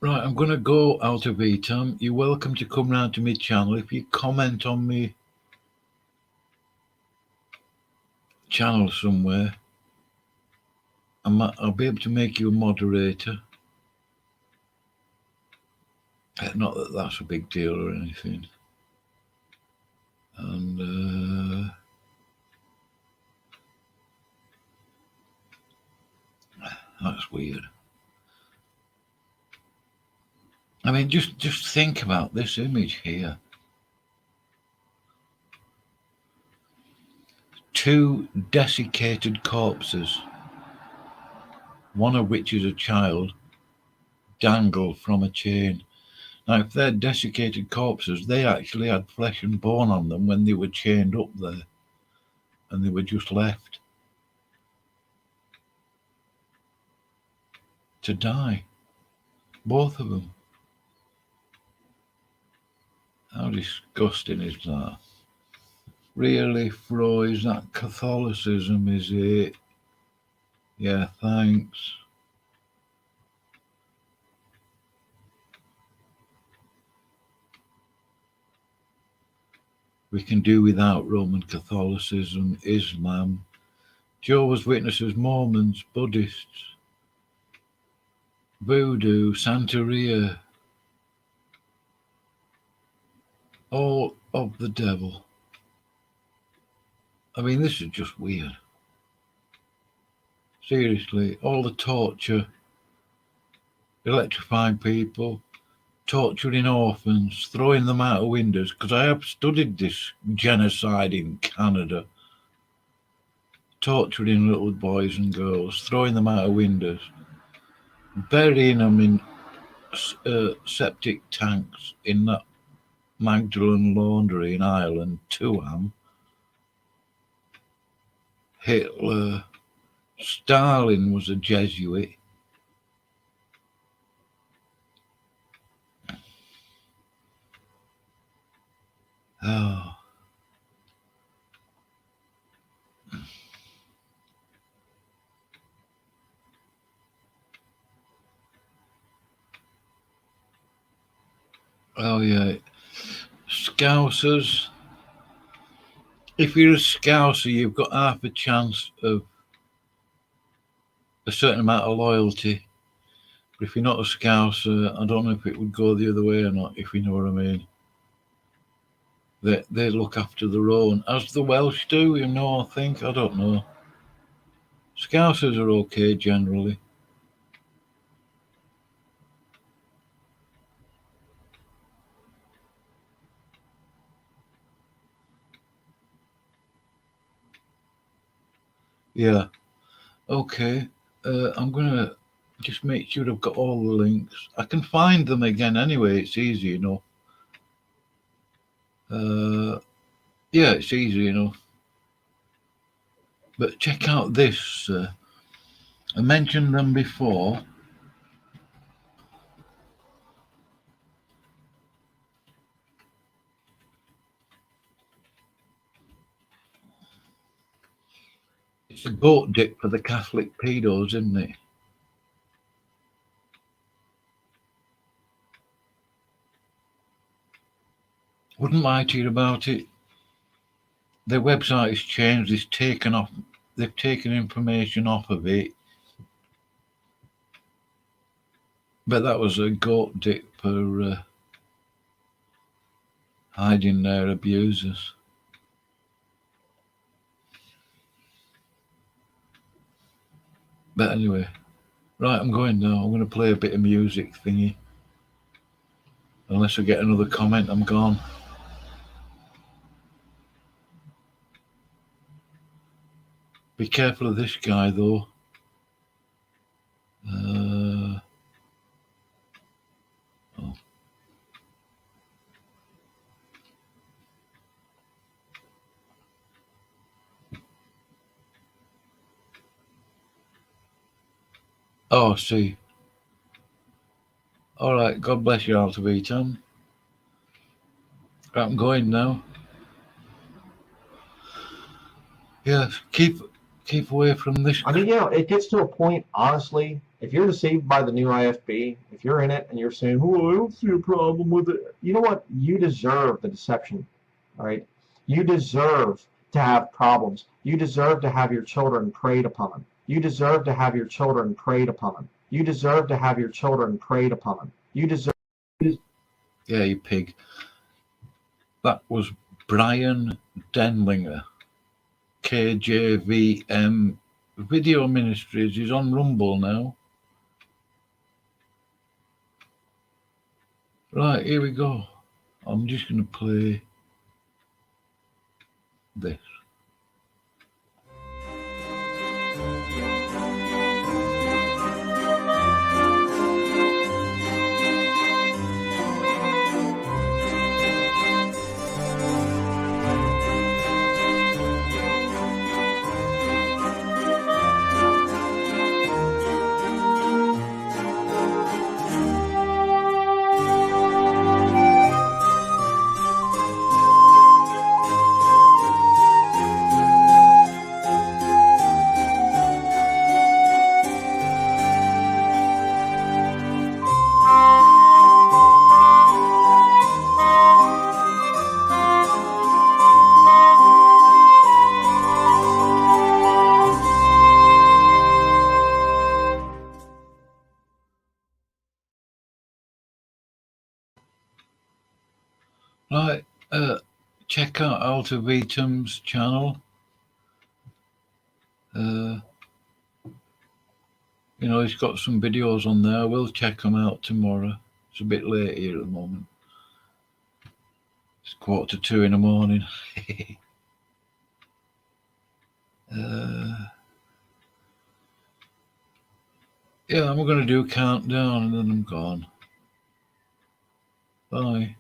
Right, I'm going to go out of Etam. You're welcome to come round to my channel. If you comment on me channel somewhere, I'll be able to make you a moderator. Not that that's a big deal or anything. And that's weird. I mean, just think about this image here. 2 desiccated corpses, one of which is a child, dangle from a chain. Now, if they're desiccated corpses, they actually had flesh and bone on them when they were chained up there, and they were just left to die. Both of them. How disgusting is that? Really, Fro, is that Catholicism, is it? Yeah, thanks. We can do without Roman Catholicism, Islam, Jehovah's Witnesses, Mormons, Buddhists, Voodoo, Santeria, all of the devil. I mean, this is just weird. Seriously, all the torture, electrifying people, torturing orphans, throwing them out of windows, because I have studied this genocide in Canada. Torturing little boys and girls, throwing them out of windows, burying them in septic tanks in that Magdalen laundry in Ireland, Tuam. Hitler, Stalin was a Jesuit. Oh. Oh yeah, Scousers. If you're a Scouser, you've got half a chance of a certain amount of loyalty. But if you're not a Scouser, I don't know if it would go the other way or not, if you know what I mean. They look after their own, as the Welsh do, you know, I think. I don't know. Scousers are okay generally. Yeah. Okay. I'm going to just make sure I've got all the links. I can find them again anyway. It's easy enough. Yeah, it's easy enough. But check out this. I mentioned them before. It's a goat dip for the Catholic pedos, isn't it? Wouldn't lie to you about it. Their website has changed. They've taken information off of it. But that was a goat dip for hiding their abusers. But anyway, right, I'm going now. I'm going to play a bit of music thingy. Unless I get another comment, I'm gone. Be careful of this guy, though. Oh, see. All right, God bless you, Altavitan. I'm going now. Yeah, keep away from this. I mean, it gets to a point, honestly, if you're deceived by the new IFB, if you're in it and you're saying, oh, I don't see a problem with it, you know what? You deserve the deception, all right? You deserve to have problems. You deserve to have your children preyed upon. You deserve to have your children preyed upon. You deserve to have your children preyed upon. You deserve. Yeah, you pig. That was Brian Denlinger, KJV Video Ministries. He's on Rumble now. Right, here we go. I'm just going to play this. Right, check out Alta Vitam's channel. He's got some videos on there. We'll check them out tomorrow. It's a bit late here at the moment. It's 1:45 in the morning. Yeah, I'm going to do a countdown and then I'm gone. Bye.